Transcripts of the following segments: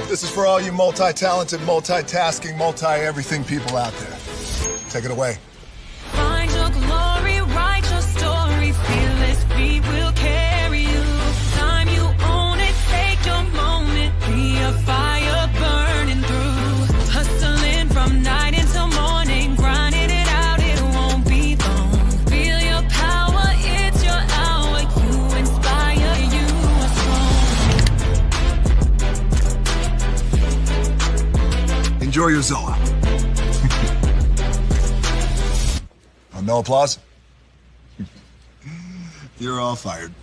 This is for all you multi-talented, multitasking, multi-everything people out there. Take it away. Find your glory, write your story, fearless feet will carry you. Time you own it, take your moment, be a fire burning through. Hustling from night until morning, grinding it out, it won't be long. Feel your power, it's your hour, you inspire, you are strong. Enjoy your Zoa. No applause? You're all fired.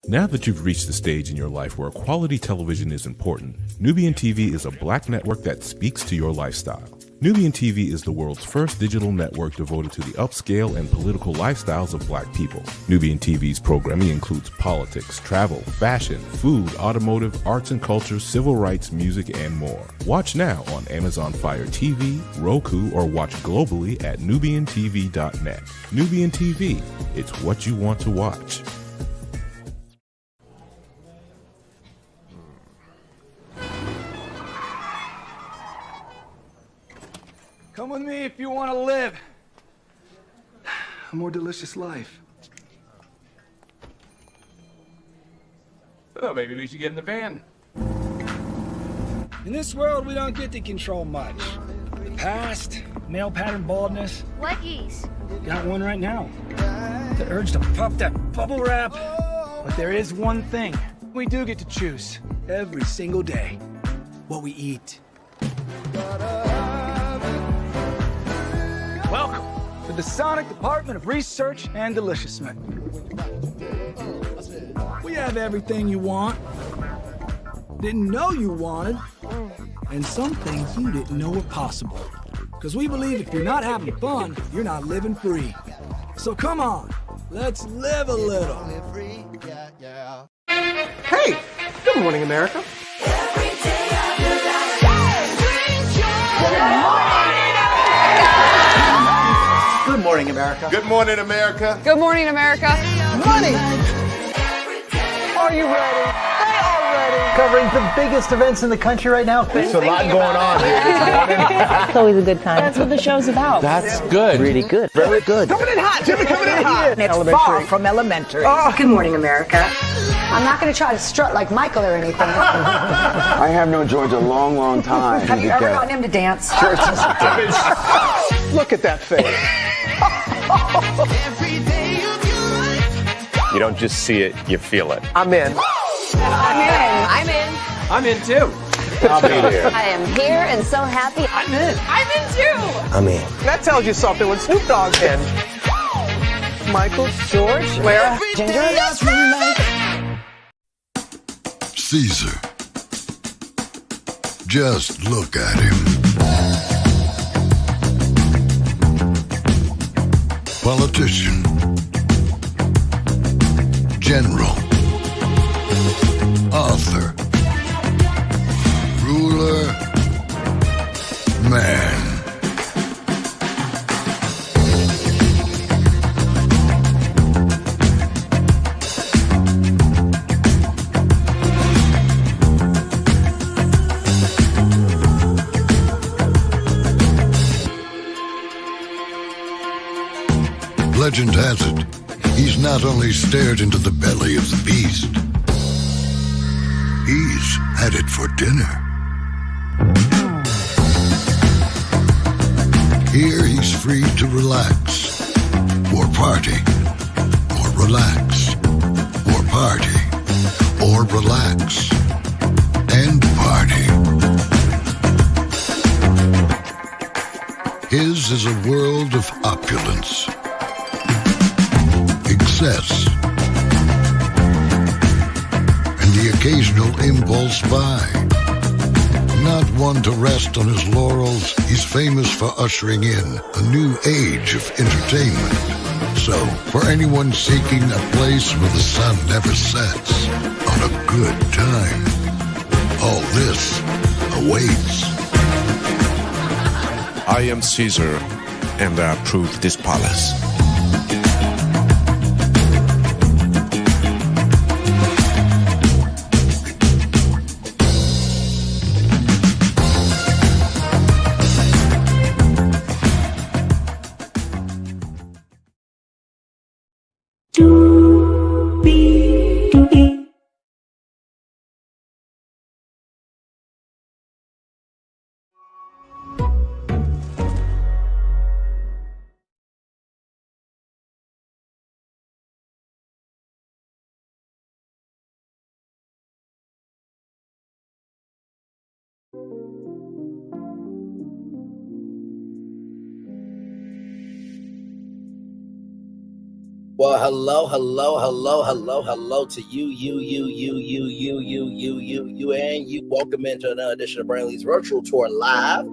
Now that you've reached the stage in your life where quality television is important, Nubian TV is a black network that speaks to your lifestyle. Nubian TV is the world's first digital network devoted to the upscale and political lifestyles of black people. Nubian TV's programming includes politics, travel, fashion, food, automotive, arts and culture, civil rights, music, and more. Watch now on Amazon Fire TV, Roku, or watch globally at nubiantv.net. Nubian TV, it's what you want to watch. Come with me if you want to live a more delicious life. Oh, maybe we should get in the van. In this world, we don't get to control much. The past, male pattern baldness. Leggies. Got one right now. The urge to puff that bubble wrap. But there is one thing we do get to choose every single day. What we eat. Welcome to the Sonic Department of Research and Deliciousment. We have everything you want, didn't know you wanted, and some things you didn't know were possible. Because we believe if you're not having fun, you're not living free. So come on, let's live a little. Hey, good morning, America. Good morning, America. Good morning, America. Good morning, America. Money! Are you ready? They are ready. Covering the biggest events in the country right now. There's a lot going on here this morning. It's always a good time. That's what the show's about. That's good. Really good. Very good. Coming in hot, Jimmy, coming in hot. It's far from elementary. Good morning, America. I'm not going to try to strut like Michael or anything. I have known George a long, long time. Have you ever gotten him to dance? Look at that face. You don't just see it, you feel it. I'm in. I'm in. I'm in. I'm in too. I'll be there. I am here and so happy. I'm in. I'm in too. I'm in. That tells you something when Snoop Dogg's in. Michael, George, where? Ginger. Caesar. Just look at him. Politician. General. Author. Ruler. Man. Legend has it, he's not only stared into the belly of the beast, he's had it for dinner. Here he's free to relax, or party, or relax, or party, or relax, and party. His is a world of opulence, excess, and the occasional impulse buy. Not one to rest on his laurels, he's famous for ushering in a new age of entertainment. So, for anyone seeking a place where the sun never sets on a good time, all this awaits. I am Caesar, and I approve this palace. Well, hello to you, and you. Welcome into another edition of Brainley's Virtual Tour Live,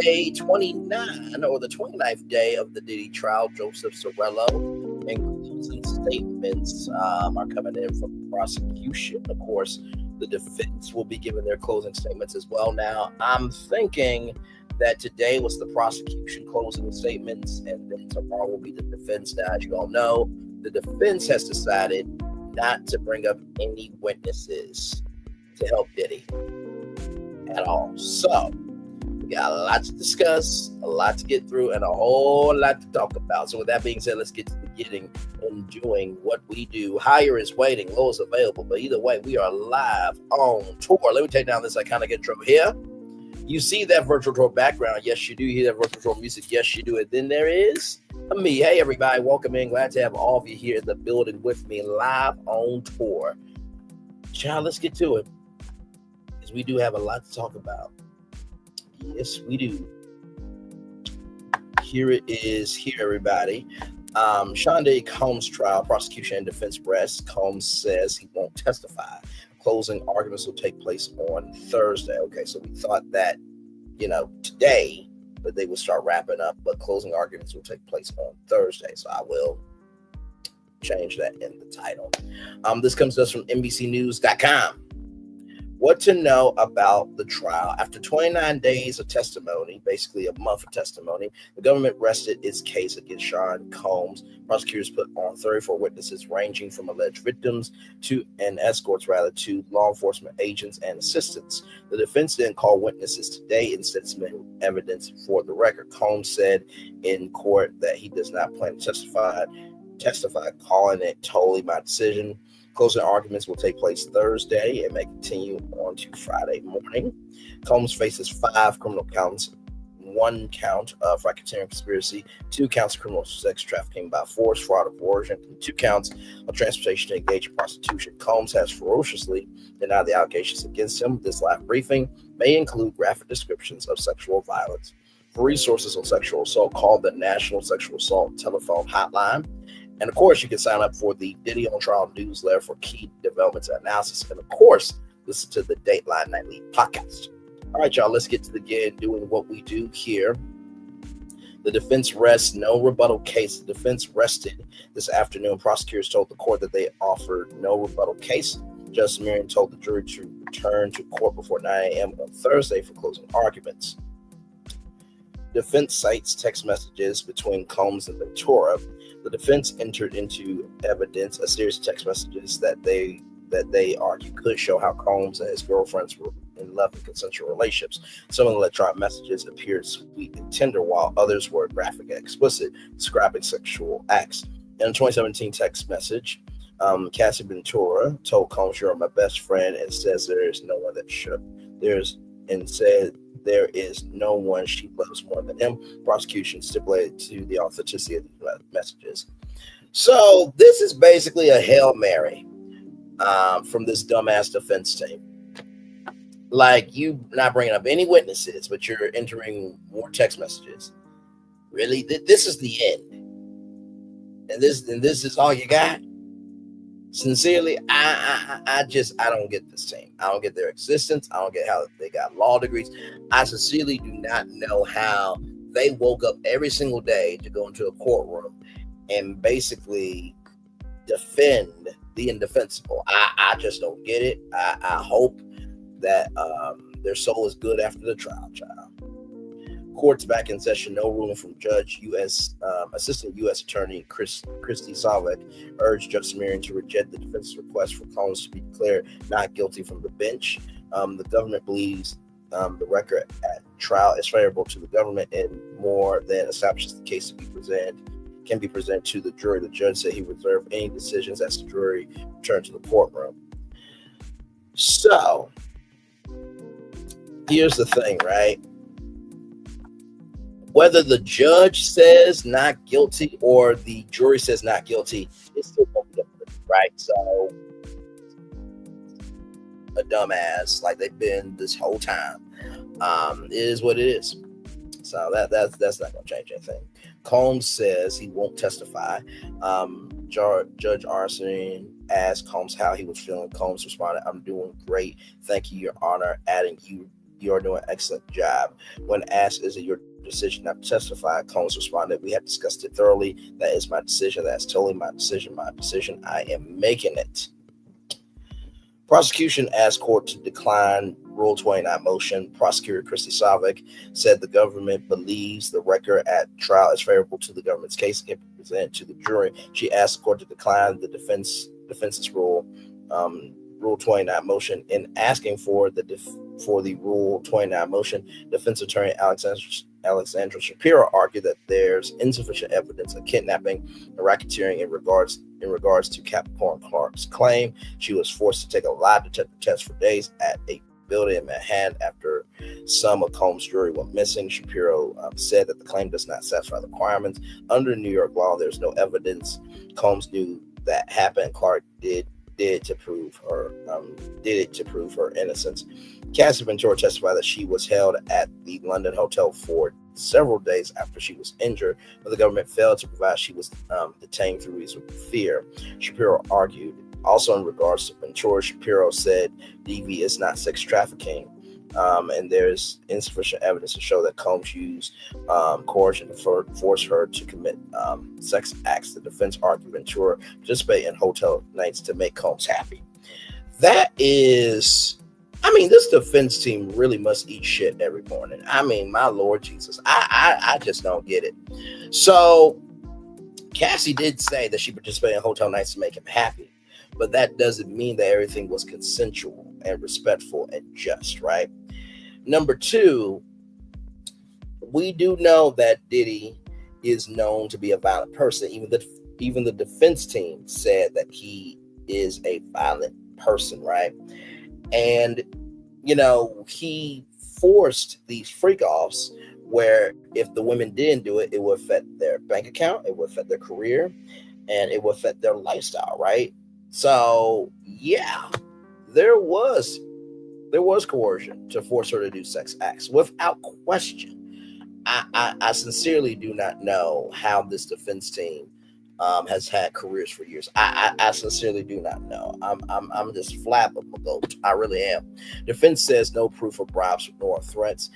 day 29, or the 29th day of the Diddy trial. Joseph Cerciello and closing statements are coming in from the prosecution. Of course, the defense will be giving their closing statements as well. Now, I'm thinking that today was the prosecution closing statements, and then tomorrow will be the defense. Now, as you all know, the defense has decided not to bring up any witnesses to help Diddy at all. So, we got a lot to discuss, a lot to get through, and a whole lot to talk about. So, with that being said, let's get to the getting and doing what we do. Higher is waiting, low is available, but either way, we are live on tour. Let me take down this iconic intro here. You see that virtual tour background? Yes, you do. You hear that virtual tour music? Yes, you do. And then there is me. Hey, everybody. Welcome in. Glad to have all of you here in the building with me live on tour. Child, let's get to it, because we do have a lot to talk about. Yes, we do. Here it is. Here, everybody. Shonda Combs trial, prosecution and defense rest. Combs says he won't testify. Closing arguments will take place on Thursday. Okay, so we thought that, today, that they would start wrapping up, but closing arguments will take place on Thursday. So I will change that in the title. This comes to us from NBCnews.com. What to know about the trial. After 29 days of testimony, basically a month of testimony, the government rested its case against Sean Combs. Prosecutors put on 34 witnesses ranging from alleged victims to to law enforcement agents and assistants. The defense didn't call witnesses today, instead submitted evidence for the record. Combs said in court that he does not plan to testify, calling it totally my decision. Closing arguments will take place Thursday and may continue on to Friday morning. Combs faces 5 criminal counts, 1 count of racketeering conspiracy, 2 counts of criminal sex trafficking by force, fraud, or coercion, and 2 counts of transportation to engage in prostitution. Combs has ferociously denied the allegations against him. This live briefing may include graphic descriptions of sexual violence. For resources on sexual assault, call the National Sexual Assault Telephone Hotline. And of course, you can sign up for the Diddy on Trial newsletter for key developments and analysis. And of course, listen to the Dateline Nightly podcast. All right, y'all, let's get to the game doing what we do here. The defense rests, no rebuttal case. The defense rested this afternoon. Prosecutors told the court that they offered no rebuttal case. Justice Marion told the jury to return to court before 9 a.m. on Thursday for closing arguments. Defense cites text messages between Combs and Ventura. The defense entered into evidence a series of text messages that they argue could show how Combs and his girlfriends were in love and consensual relationships. Some of the electronic messages appeared sweet and tender, while others were graphic and explicit, describing sexual acts. In a 2017 text message, Cassie Ventura told Combs, "You're my best friend," and says there is no one that should. There is no one she loves more than him. Prosecution stipulated to the authenticity of the messages. So this is basically a Hail Mary from this dumbass defense team. Like, you not bringing up any witnesses, but you're entering more text messages. Really? This is the end. And this is all you got? Sincerely, I don't get this team. I don't get their existence. I don't get how they got law degrees. I sincerely do not know how they woke up every single day to go into a courtroom and basically defend the indefensible. I just don't get it. I hope that their soul is good after the trial, child. Court's back in session. No ruling from Assistant U.S. Attorney Christy Solek urged Justice Marion to reject the defense's request for Combs to be declared not guilty from the bench. The government believes the record at trial is favorable to the government and more than establishes the case can be presented to the jury. The judge said he reserved any decisions as the jury returned to the courtroom. So here's the thing, right? Whether the judge says not guilty or the jury says not guilty, it's still going to be different, right? So, a dumbass like they've been this whole time. It is what it is. So that's not going to change anything. Combs says he won't testify. Judge Arson asked Combs how he was feeling. Combs responded, "I'm doing great. Thank you, Your Honor," adding, You're doing an excellent job. When asked, "Is it your decision not to testify?" Combs responded, "We have discussed it thoroughly. That is my decision. That's totally my decision. My decision. I am making it." Prosecution asked court to decline Rule 29 motion. Prosecutor Christy Savick said the government believes the record at trial is favorable to the government's case and can be presented to the jury. She asked the court to decline the defense's Rule 29 motion. In asking for the Rule 29 motion, defense attorney Alexandra Shapiro argued that there's insufficient evidence of kidnapping and racketeering in regards to Capricorn Clark's claim. She was forced to take a lie detector test for days at a building in Manhattan after some of Combs' jewelry went missing. Shapiro said that the claim does not satisfy the requirements. Under New York law, there's no evidence Combs knew that happened. Clark did it to prove her innocence. Cassie Ventura testified that she was held at the London hotel for several days after she was injured, but the government failed to provide she was detained through reasonable fear. Shapiro argued. Also, in regards to Ventura, Shapiro said DV is not sex trafficking, and there's insufficient evidence to show that Combs used coercion to force her to commit sex acts. The defense argued Ventura participated in hotel nights to make Combs happy. That is, this defense team really must eat shit every morning. My Lord Jesus, I just don't get it. So Cassie did say that she participated in hotel nights to make him happy, but that doesn't mean that everything was consensual and respectful and just, right? Number two, we do know that Diddy is known to be a violent person. Even the defense team said that he is a violent person, right? And, he forced these freak-offs where if the women didn't do it, it would affect their bank account, it would affect their career, and it would affect their lifestyle, right? So, yeah, there was coercion to force her to do sex acts without question. I sincerely do not know how this defense team has had careers for years. I sincerely do not know. I'm just flabbergasted. I really am. Defense says no proof of bribes nor threats.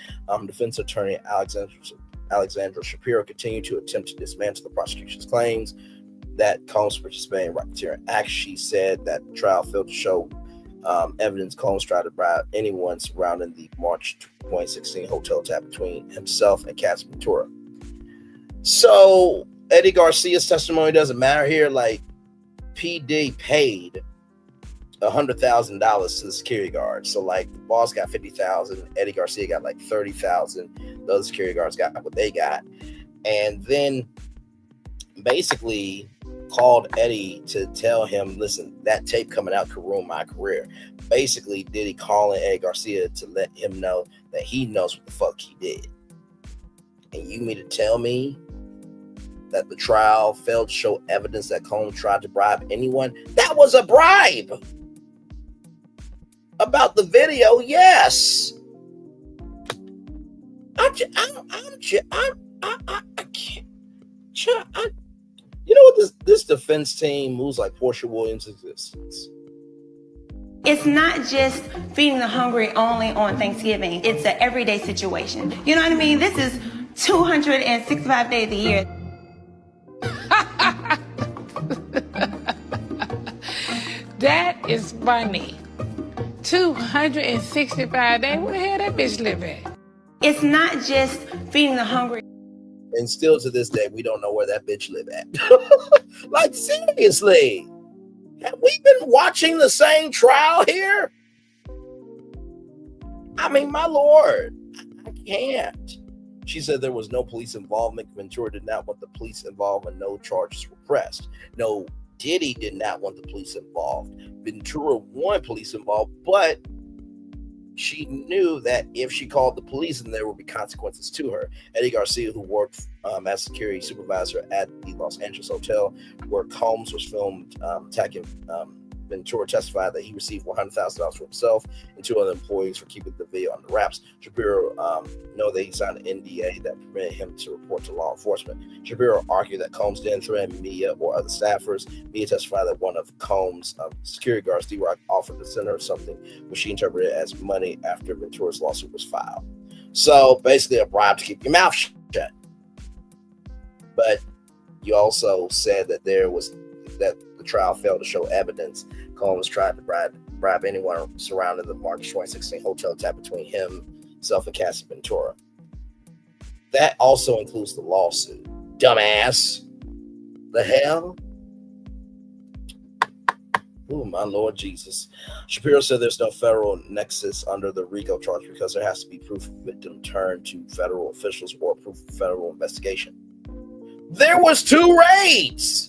Defense attorney Alexandra Shapiro continued to attempt to dismantle the prosecution's claims that Combs participated in racketeering acts. She said that the trial failed to show evidence Combs tried to bribe anyone surrounding the March 2016 hotel tap between himself and Cassie Ventura. So Eddie Garcia's testimony doesn't matter here. Like, PD paid $100,000 to the security guard. So like the boss got $50,000, Eddie Garcia got like $30,000. The other security guards got what they got, and then basically called Eddie to tell him, listen, that tape coming out could ruin my career. Basically, Diddy calling Eddie Garcia to let him know that he knows what the fuck he did. And you mean to tell me that the trial failed to show evidence that Combs tried to bribe anyone? That was a bribe. About the video, yes. I can't. You know what? This defense team moves like Portia Williams' existence. It's not just feeding the hungry only on Thanksgiving. It's an everyday situation. You know what I mean? This is 265 days a year. That is funny. 265 days? Where the hell that bitch live at? It's not just feeding the hungry. And still to this day, we don't know where that bitch live at. Like, seriously. Have we been watching the same trial here? My Lord. I can't. She said there was no police involvement. Ventura did not want the police involved and no charges were pressed. No, Diddy did not want the police involved. Ventura wanted police involved, but she knew that if she called the police, then there would be consequences to her. Eddie Garcia, who worked as security supervisor at the Los Angeles hotel where Combs was filmed attacking Ventura testified that he received $100,000 for himself and 2 other employees for keeping the video under wraps. Shapiro know that he signed an NDA that permitted him to report to law enforcement. Shapiro argued that Combs didn't threaten Mia or other staffers. Mia testified that one of Combs' security guards, D-Rock, offered to send her something which she interpreted as money after Ventura's lawsuit was filed. So basically a bribe to keep your mouth shut. But you also said that that the trial failed to show evidence. Combs tried to bribe anyone surrounding the March 2016 hotel attack between himself and Cassie Ventura. That also includes the lawsuit. Dumbass. The hell? Oh, my Lord Jesus. Shapiro said there's no federal nexus under the RICO charge because there has to be proof of victim turned to federal officials or proof of federal investigation. There was 2 raids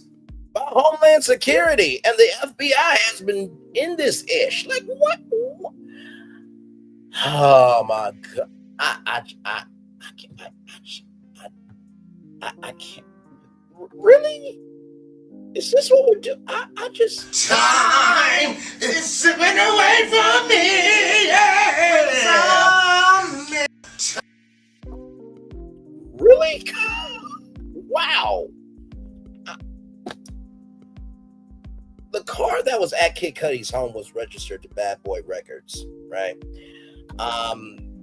by Homeland Security, and the FBI has been in this ish. Like, what? Oh my God! I can't. Really? Is this what we do? I just time is slipping away from me. Yeah. Really? Wow. The car that was at Kid Cudi's home was registered to Bad Boy Records, right?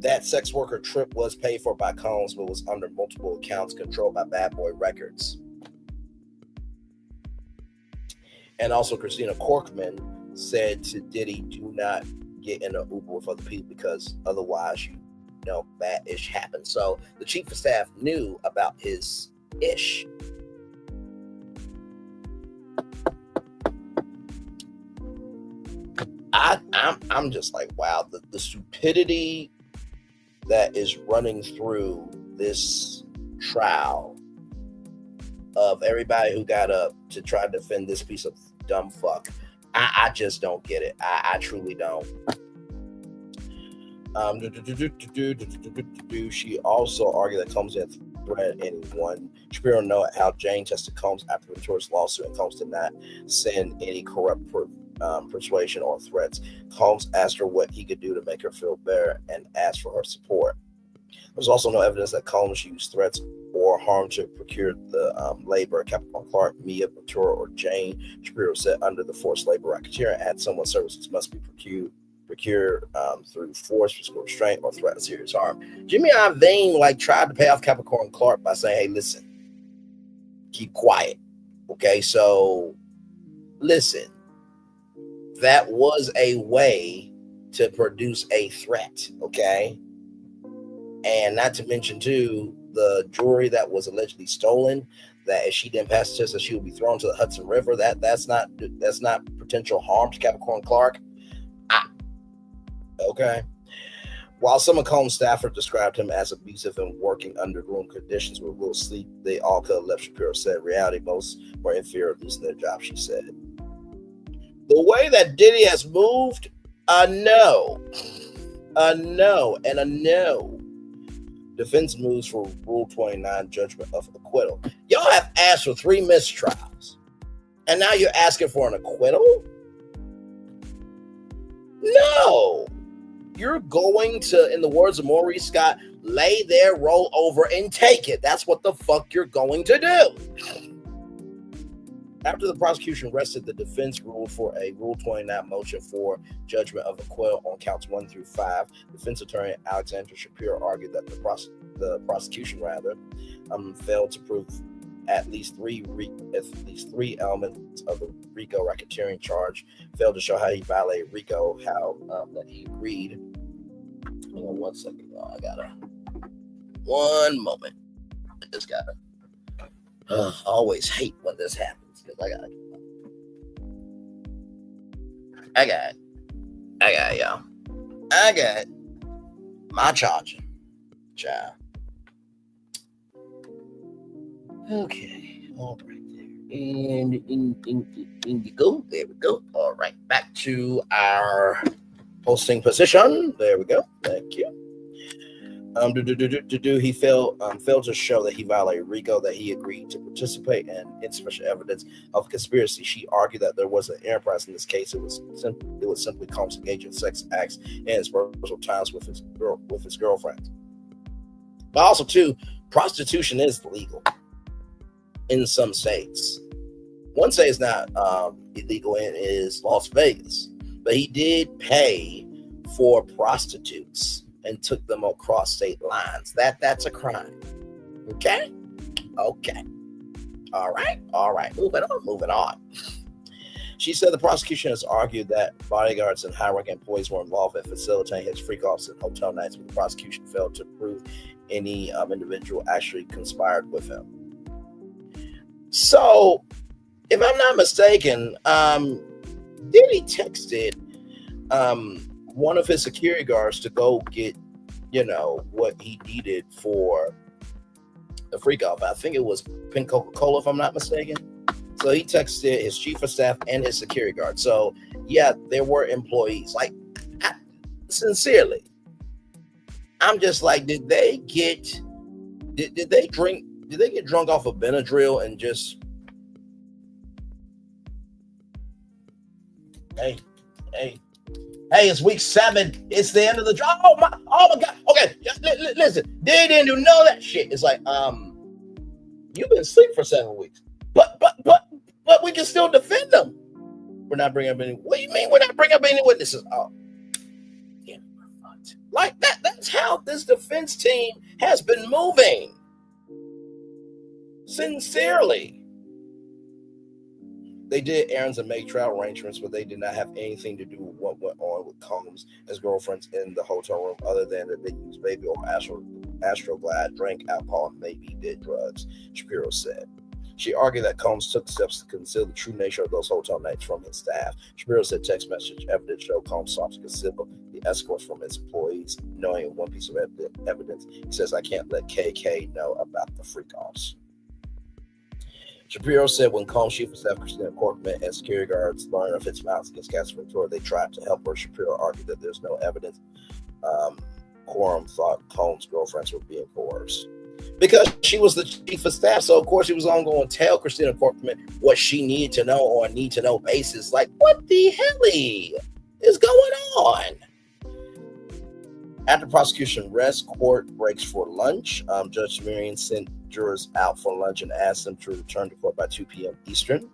That sex worker trip was paid for by Combs, but was under multiple accounts controlled by Bad Boy Records. And also Christina Corkman said to Diddy, do not get in an Uber with other people because otherwise bad ish happens. So the chief of staff knew about his ish. I'm just like, wow, the stupidity that is running through this trial of everybody who got up to try to defend this piece of dumb fuck. I just don't get it. I truly don't. She also argued that Combs didn't threaten anyone. Shapiro noted how Jane tested Combs after Ventura's lawsuit, and Combs did not send any corrupt persuasion or threats. Combs asked her what he could do to make her feel better and asked for her support. There's also no evidence that Combs used threats or harm to procure the labor. Capricorn Clark, Mia, Ventura, or Jane. Shapiro said under the forced labor racketeering act, someone's services must be procured through force, physical restraint, or threat of serious harm. Jimmy Iovine tried to pay off Capricorn Clark by saying, hey, listen, keep quiet. Okay, so listen, that was a way to produce a threat, okay? And not to mention, too, the jewelry that was allegedly stolen, that if she didn't pass the test, that she would be thrown to the Hudson River. That's not potential harm to Capricorn Clark. Okay. While some of Combs' staffers described him as abusive and working under gloom conditions with little sleep, they all could have left. Shapiro said, in reality, most were in fear of losing their job, she said. The way that Diddy has moved, a no. Defense moves for Rule 29 judgment of acquittal. Y'all have asked for 3 mistrials, and now you're asking for an acquittal? No. You're going to, in the words of Maurice Scott, lay there, roll over, and take it. That's what the fuck you're going to do. After the prosecution rested, the defense ruled for a Rule 29 motion for judgment of acquittal on counts 1 through 5. Defense attorney Alexander Shapiro argued that the prosecution failed to prove at least three elements of the RICO racketeering charge, failed to show how he violated RICO, that he agreed. Hang on 1 second, y'all. I gotta. One moment. I just gotta. I always hate when this happens because I got it, y'all. I got my charger. Child. Okay, all right there. And in you go. There we go. All right, back to our hosting position. There we go. Thank you. He failed to show that he violated RICO, that he agreed to participate in insufficient evidence of conspiracy. She argued that there was an enterprise in this case. It was simply Combs engaged in sex acts in his personal times with his girlfriends. But also, too, prostitution is legal in some states. One state is not illegal, and is Las Vegas. But he did pay for prostitutes and took them across state lines. That's a crime. Okay. All right. Moving on. She said the prosecution has argued that bodyguards and high-ranking employees were involved in facilitating his freak-offs and hotel nights, but the prosecution failed to prove any individual actually conspired with him. So, if I'm not mistaken, Diddy texted one of his security guards to go get, what he needed for the freak off. I think it was Pink Coca-Cola, if I'm not mistaken. So he texted his chief of staff and his security guard. So yeah, there were employees. Like, sincerely, I'm just like, did they get drunk off of Benadryl and just, hey, it's week 7. It's the end of the job. Oh my God. Okay, listen, they didn't do none of that shit. It's like, you've been asleep for 7 weeks, but we can still defend them. We're not bringing up any. What do you mean we're not bringing up any witnesses? Oh, yeah, like that. That's how this defense team has been moving. Sincerely. They did errands and make travel arrangements, but they did not have anything to do with what went on with Combs' his girlfriends in the hotel room, other than that they used baby oil, Astroglide, drank alcohol, and maybe did drugs, Shapiro said. She argued that Combs took steps to conceal the true nature of those hotel nights from his staff. Shapiro said text message evidence showed Combs sought to conceal the escorts from his employees, knowing one piece of evidence. He says, I can't let KK know about the freak-offs. Shapiro said when Combs' chief of staff, Christina Corkman, and security guards learned of his malice against Catherine Ventura, they tried to help her. Shapiro argued that there's no evidence. Quorum thought Combs' girlfriends were being coerced because she was the chief of staff. So, of course, she was going to tell Christina Corkman what she needed to know on a need-to-know basis. Like, what the hell is going on? After prosecution rests, court breaks for lunch. Judge Marion sent jurors out for lunch and asked them to return to court by 2 p.m. Eastern.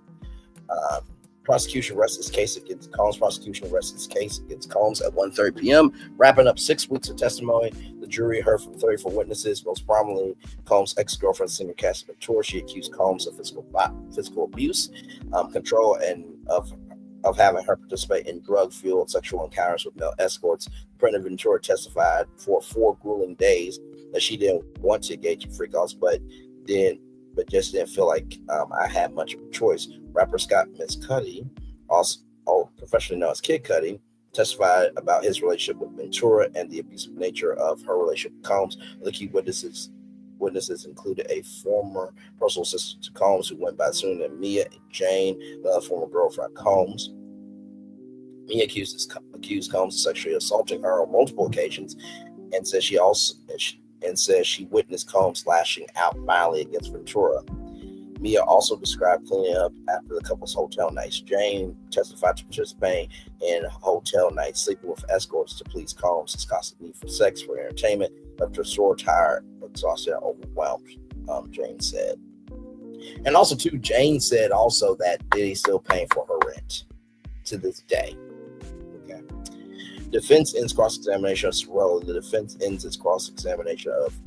Prosecution rests its case against Combs. Prosecution rests its case against Combs at 1:30 p.m., wrapping up 6 weeks of testimony. The jury heard from 34 witnesses, most prominently Combs' ex-girlfriend, singer Catherine Ventura. She accused Combs of physical abuse, control, and of having her participate in drug-fueled sexual encounters with male escorts. Brenda Ventura testified for 4 grueling days that she didn't want to engage in freak-offs, but just didn't feel like I had much of a choice. Rapper Scott Cudi, also professionally known as Kid Cudi, testified about his relationship with Ventura and the abusive nature of her relationship with Combs. The key witnesses included a former personal assistant to Combs who went by the pseudonym Mia and Jane, the former girlfriend Combs. Mia accused Combs of sexually assaulting her on multiple occasions, and said she witnessed Combs lashing out violently against Ventura. Mia also described cleaning up after the couple's hotel nights. Jane testified to participating in hotel nights, sleeping with escorts to please Combs. His constant need for sex for entertainment left her sore, tired, exhausted, and overwhelmed, Jane said. And also, too, Jane said also that Diddy's still paying for her rent to this day. Okay. Defense ends cross-examination of Cerciello. The defense ends its cross-examination of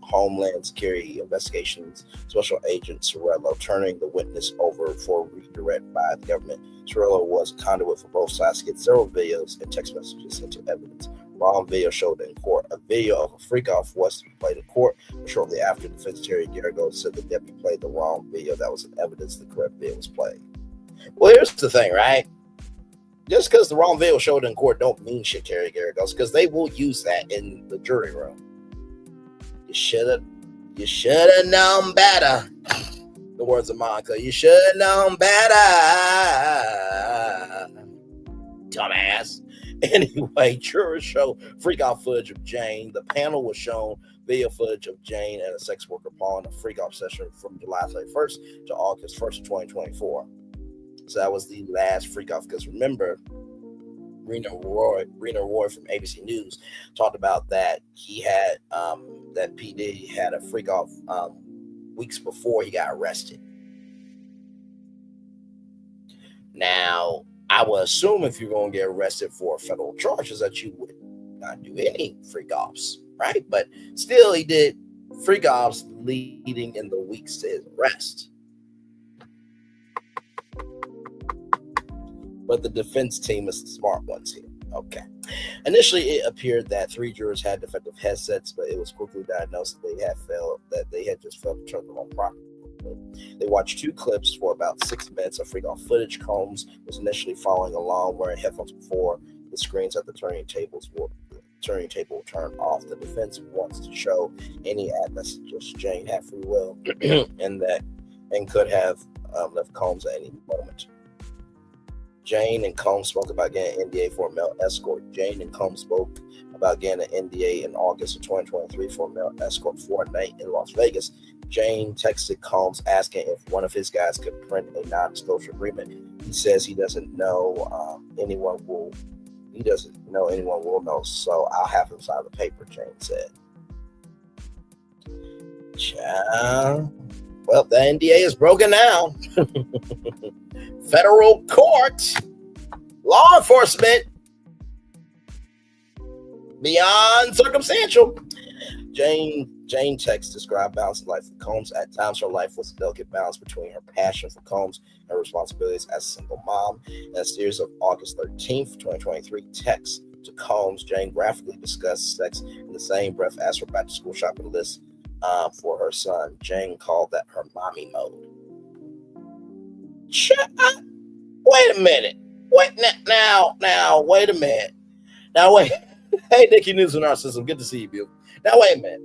Homeland Security Investigations Special Agent Cerciello, turning the witness over for redirect by the government. Cerciello was a conduit for both sides to get several videos and text messages into evidence. Wrong video showed in court. A video of a freak-off was to be played in court, but shortly after, defense attorney Garrigo said the deputy played the wrong video. That was evidence the correct video was played. Well, here's the thing, right? Just because the wrong video showed in court don't mean shit, Terry Garrigo, because they will use that in the jury room. You should have known better. The words of Monica. You should have known better. dumbass. Anyway, jurors show freak-off footage of Jane. The panel was shown video footage of Jane and a sex worker pawn a freak-off session from July 31st to August 1st, 2024. So that was the last freak-off, because remember, Rena Roy from ABC News talked about that he had that P. Diddy had a freak-off weeks before he got arrested. Now, I would assume if you're going to get arrested for federal charges that you would not do any freak-offs, right? But still, he did freak-offs leading in the weeks to his arrest. But the defense team is the smart ones here. Okay. Initially, it appeared that 3 jurors had defective headsets, but it was quickly diagnosed that they had just failed to turn them on properly. They watched 2 clips for about 6 minutes of freak-off footage. Combs was initially following along wearing headphones before the screens at the turning table will turn off. The defense wants to show any ad messages Jane had free will and could have left Combs at any moment. Jane and Combs spoke about getting an NDA for a male escort. Jane and Combs spoke about getting an NDA in August of 2023 for a male escort for a night in Las Vegas. Jane texted Combs asking if one of his guys could print a non-disclosure agreement. He says he doesn't know anyone will know, so I'll have him sign the paper, Jane said. Well, the NDA is broken now. Federal court, law enforcement, beyond circumstantial. Jane text described balancing life with Combs. At times, her life was a delicate balance between her passion for Combs and her responsibilities as a single mom. In a series of August 13th, 2023 texts to Combs, Jane graphically discussed sex in the same breath as her back-to-school shopping list for her son. Jane called that her mommy mode. Wait a minute. Wait a minute. Now wait. Hey, Nikki News and Narcissism. Good to see you, beautiful. Now wait a minute.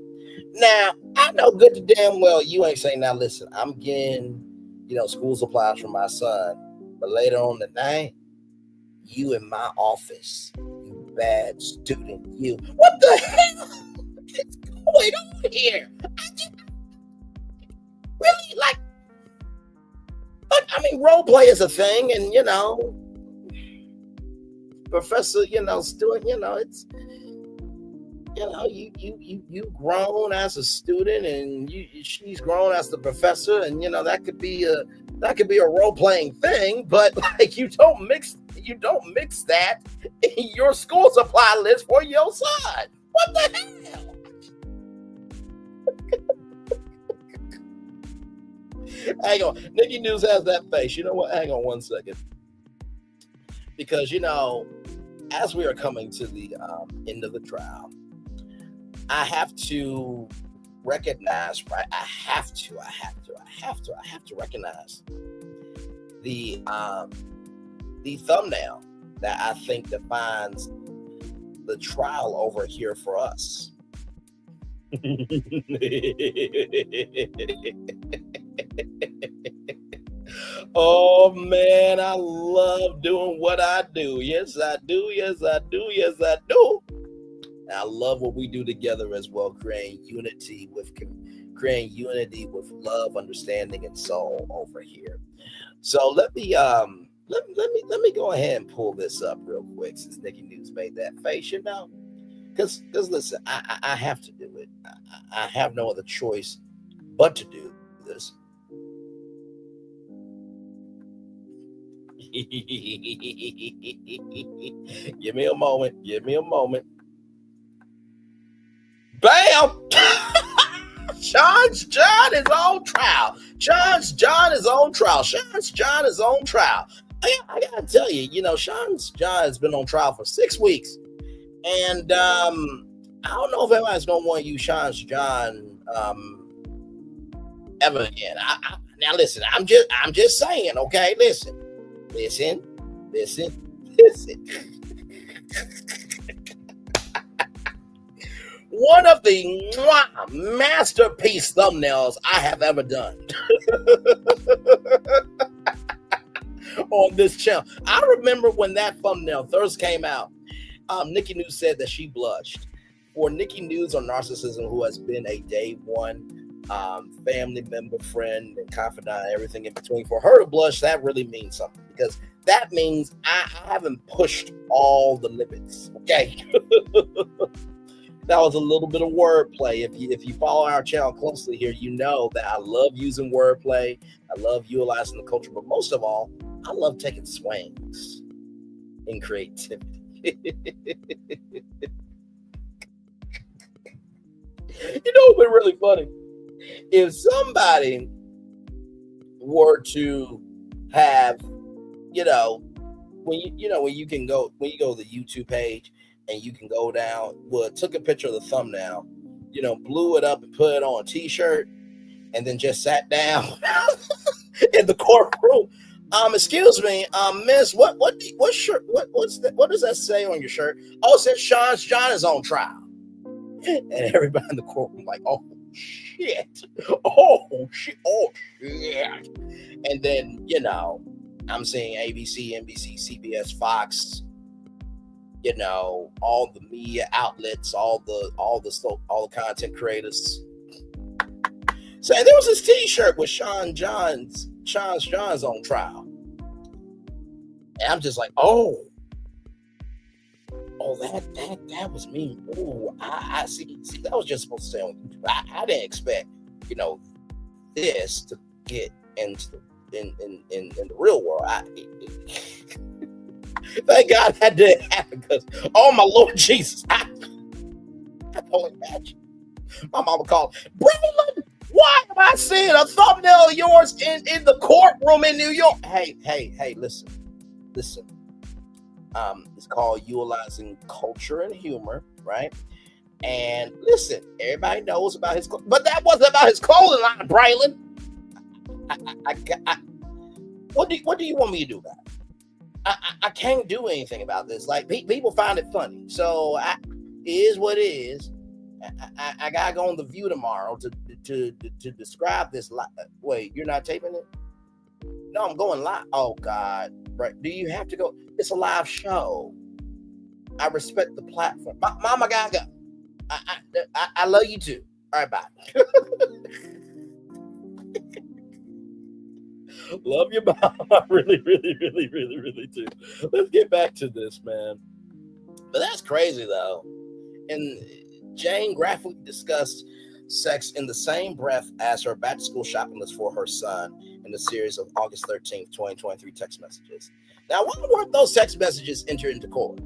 Now I know good to damn well you ain't saying, now listen, I'm getting, school supplies for my son, but later on the night, you in my office, you bad student, you. What the hell is going on here? Really, role play is a thing, and professor, student, it's, you grown as a student, and she's grown as the professor, and that could be a role playing thing, but you don't mix that in your school supply list for your son. What the hell? Hang on. Nikki News has that face. You know what? Hang on one second. Because, as we are coming to the end of the trial, I have to recognize, right? I have to recognize the thumbnail that I think defines the trial over here for us. Oh man, I love doing what I do. Yes, I do. Yes, I do. Yes, I do. And I love what we do together as well, creating unity with love, understanding, and soul over here. So let me go ahead and pull this up real quick, since Nikki News made that face, because listen, I have to do it. I have no other choice but to do this. Give me a moment. Bam! Sean's John is on trial. Sean's John is on trial. I gotta tell you, Sean's John has been on trial for 6 weeks. And I don't know if everybody's gonna want to use Sean's John ever again. Now listen, I'm just saying, okay? Listen. One of the masterpiece thumbnails I have ever done. on this channel. I remember when that thumbnail first came out, Nikki News said that she blushed. For Nikki News on narcissism, who has been a day one family member, friend, and confidant, everything in between, for her to blush, that really means something, because that means I haven't pushed all the limits. Okay. That was a little bit of wordplay. If you follow our channel closely here, you know that I love using wordplay. I love utilizing the culture, but most of all, I love taking swings in creativity. You know what's been really funny? If somebody were to have, when you go to the YouTube page and you can go down, took a picture of the thumbnail, blew it up and put it on a t-shirt, and then just sat down in the courtroom. Excuse me, miss, what does that say on your shirt? Oh, it says Sean John is on trial. And everybody in the courtroom like, oh shit. And then, I'm seeing ABC, NBC, CBS, Fox, all the media outlets, all the content creators. So there was this t-shirt with Sean John's on trial. And I'm just like, oh, that was me. Ooh, I see, that was just supposed to say on YouTube. I didn't expect, this to get into in the real world. Thank God that didn't happen, because, oh my Lord Jesus, I don't imagine. My mama called, Braylon, why am I seeing a thumbnail of yours in the courtroom in New York? Hey, listen. It's called utilizing culture and humor, right? And listen, everybody knows about his, but that wasn't about his clothing line, Braylon. What do you want me to do about it? I can't do anything about this. Like, people find it funny, so it is what it is. I gotta go on The View tomorrow to describe this. Wait, you're not taping it? No, I'm going live. Oh God, right? Do you have to go? It's a live show. I respect the platform. Mama gotta go. I love you too. All right, bye. Love your mom. I really do. Let's get back to this, man. But that's crazy, though. And Jane graphically discussed sex in the same breath as her back-to-school shopping list for her son in the series of August 13th, 2023 text messages. Now, why weren't those text messages entered into court?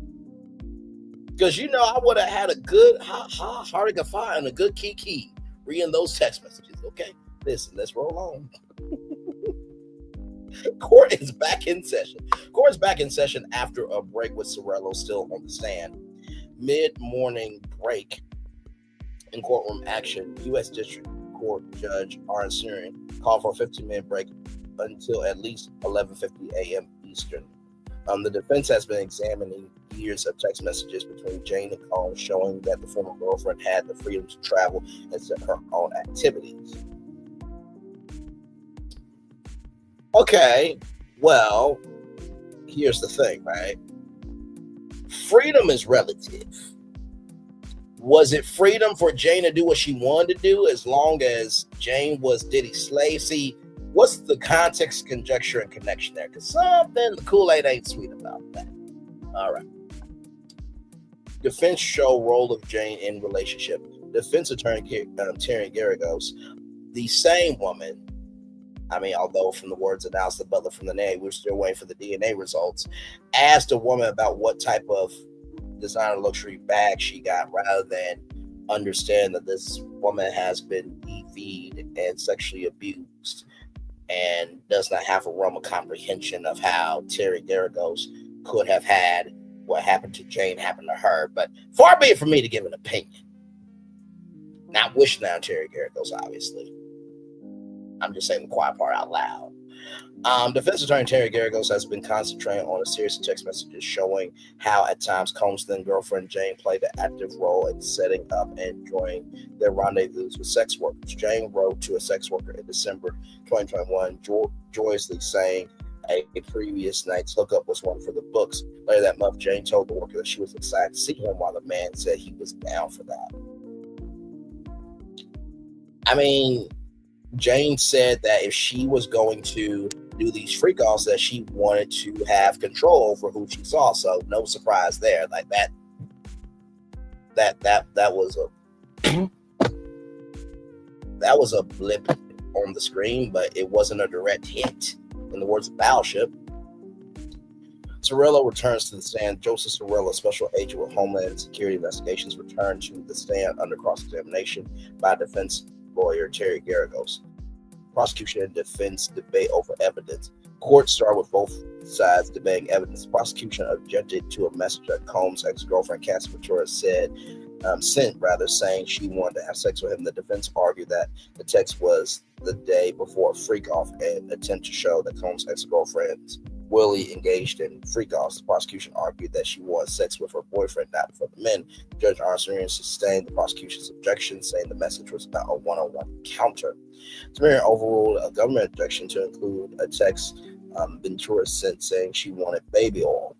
Because, I would have had a good ha-ha-hardigafai and a good kiki reading those text messages, okay? Listen, let's roll on. Court is back in session. Court is back in session after a break with Cerciello still on the stand. Mid-morning break in courtroom action. U.S. District Court Judge Aaron Surin called for a 15-minute break until at least 11:50 a.m. Eastern. The defense has been examining years of text messages between Jane and Combs, showing that the former girlfriend had the freedom to travel and set her own activities. Okay, well, here's the thing, right? Freedom is relative. Was it freedom for Jane to do what she wanted to do as long as Jane was Diddy's slave? See, what's the context, conjecture, and connection there? Because something, the Kool-Aid ain't sweet about that. All right. Defense show role of Jane in relationship. Defense attorney Terry Garagos, the same woman, although from the words announced the butler from the name, we're still waiting for the DNA results, asked a woman about what type of designer luxury bag she got, rather than understand that this woman has been DV'd and sexually abused and does not have a realm of comprehension of how Terry Garagos could have had what happened to Jane happen to her. But far be it from me to give an opinion. Not wishing down Terry Garagos, obviously. I'm just saying the quiet part out loud. Defense attorney Terry Garagos has been concentrating on a series of text messages showing how at times Combs' then girlfriend Jane played an active role in setting up and joining their rendezvous with sex workers. Jane wrote to a sex worker in December 2021, joyously saying A previous night's hookup was one for the books. Later that month, Jane told the worker that she was excited to see him, while the man said he was down for that. I mean, Jane said that if she was going to do these freak offs, that she wanted to have control over who she saw. So no surprise there. Like that was a blip on the screen, but it wasn't a direct hit. In the words of Battleship, Cerciello returns to the stand. Joseph Cerciello, special agent with Homeland Security Investigations, returned to the stand under cross-examination by defense lawyer Terry Garagos. Prosecution and defense debate over evidence. Court started with both sides debating evidence. Prosecution objected to a message that Combs' ex-girlfriend Cassie Ventura sent, saying she wanted to have sex with him. The defense argued that the text was the day before a freak-off and attempt to show that Combs' ex-girlfriend Willie engaged in freak-offs. The prosecution argued that she wanted sex with her boyfriend, not for the men. Judge Armstrong sustained the prosecution's objection, saying the message was about a one-on-one encounter. Tamir overruled a government objection to include a text Ventura sent saying she wanted baby oil.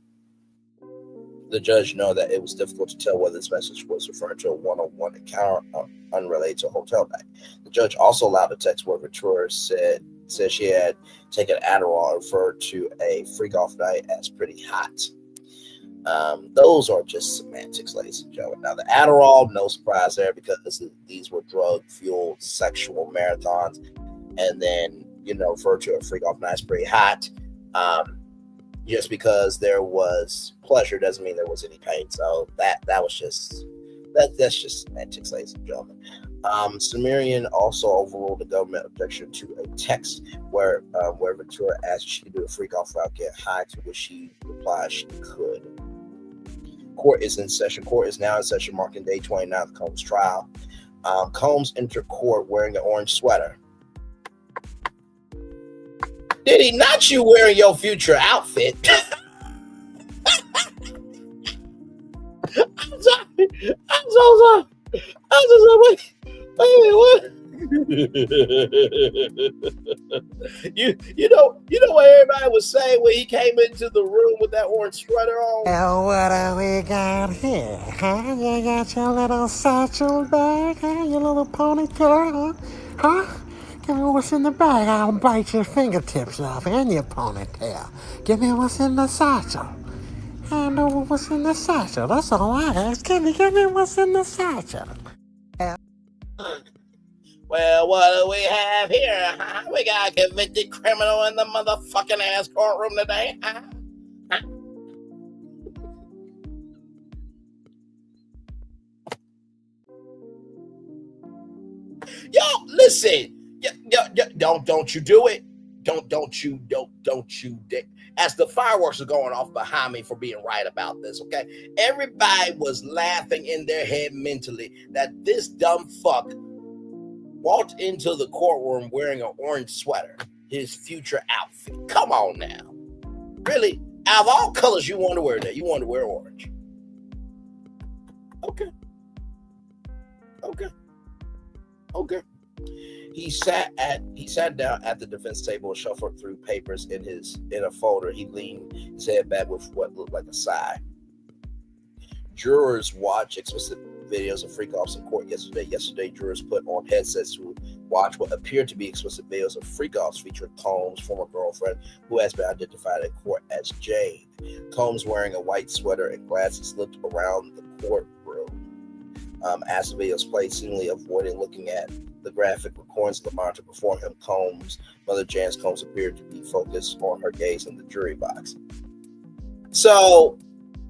The judge noted that it was difficult to tell whether this message was referring to a one-on-one encounter unrelated to a hotel night. The judge also allowed a text where Ventura said she had taken Adderall and referred to a freak-off night as pretty hot. Those are just semantics, ladies and gentlemen. Now, the Adderall, no surprise there, because these were drug-fueled sexual marathons. And then, refer to a freak-off night as pretty hot. Just because there was pleasure doesn't mean there was any pain. So that's just semantics, ladies and gentlemen. Sumerian also overruled the government objection to a text where Ventura asked if she could do a freak off without getting high, to which she replied she could. Court is in session. Court is now in session, marking day 29 of Combs' trial. Combs entered court wearing an orange sweater. Diddy, not you wearing your future outfit. I'm sorry. I'm so sorry. I'm so sorry. Wait a minute, what? you know what everybody was saying when he came into the room with that orange sweater on? Well, what do we got here? Huh? You got your little satchel bag, huh? Your little ponytail, huh? Give me what's in the bag. I'll bite your fingertips off and your ponytail. Give me what's in the satchel. I know what's in the satchel. That's all I ask. Give me what's in the satchel. Well, what do we have here? Huh? We got a convicted criminal in the motherfucking ass courtroom today. Huh? Yo, listen. Don't you do it. Don't you. As the fireworks are going off behind me for being right about this, okay? Everybody was laughing in their head mentally that this dumb fuck walked into the courtroom wearing an orange sweater, his future outfit. Come on now. Really? Out of all colors you want to wear that, you want to wear orange. Okay. He sat down at the defense table and shuffled through papers in a folder. He leaned his head back with what looked like a sigh. Jurors watched explicit videos of freak-offs in court yesterday. Yesterday, jurors put on headsets to watch what appeared to be explicit videos of freak-offs featuring Combs' former girlfriend, who has been identified in court as Jane. Combs, wearing a white sweater and glasses, looked around the courtroom. As the videos played, seemingly avoiding looking at the graphic recordings of the monitor before him. Mother Janice Combs appeared to be focused on her gaze in the jury box. So,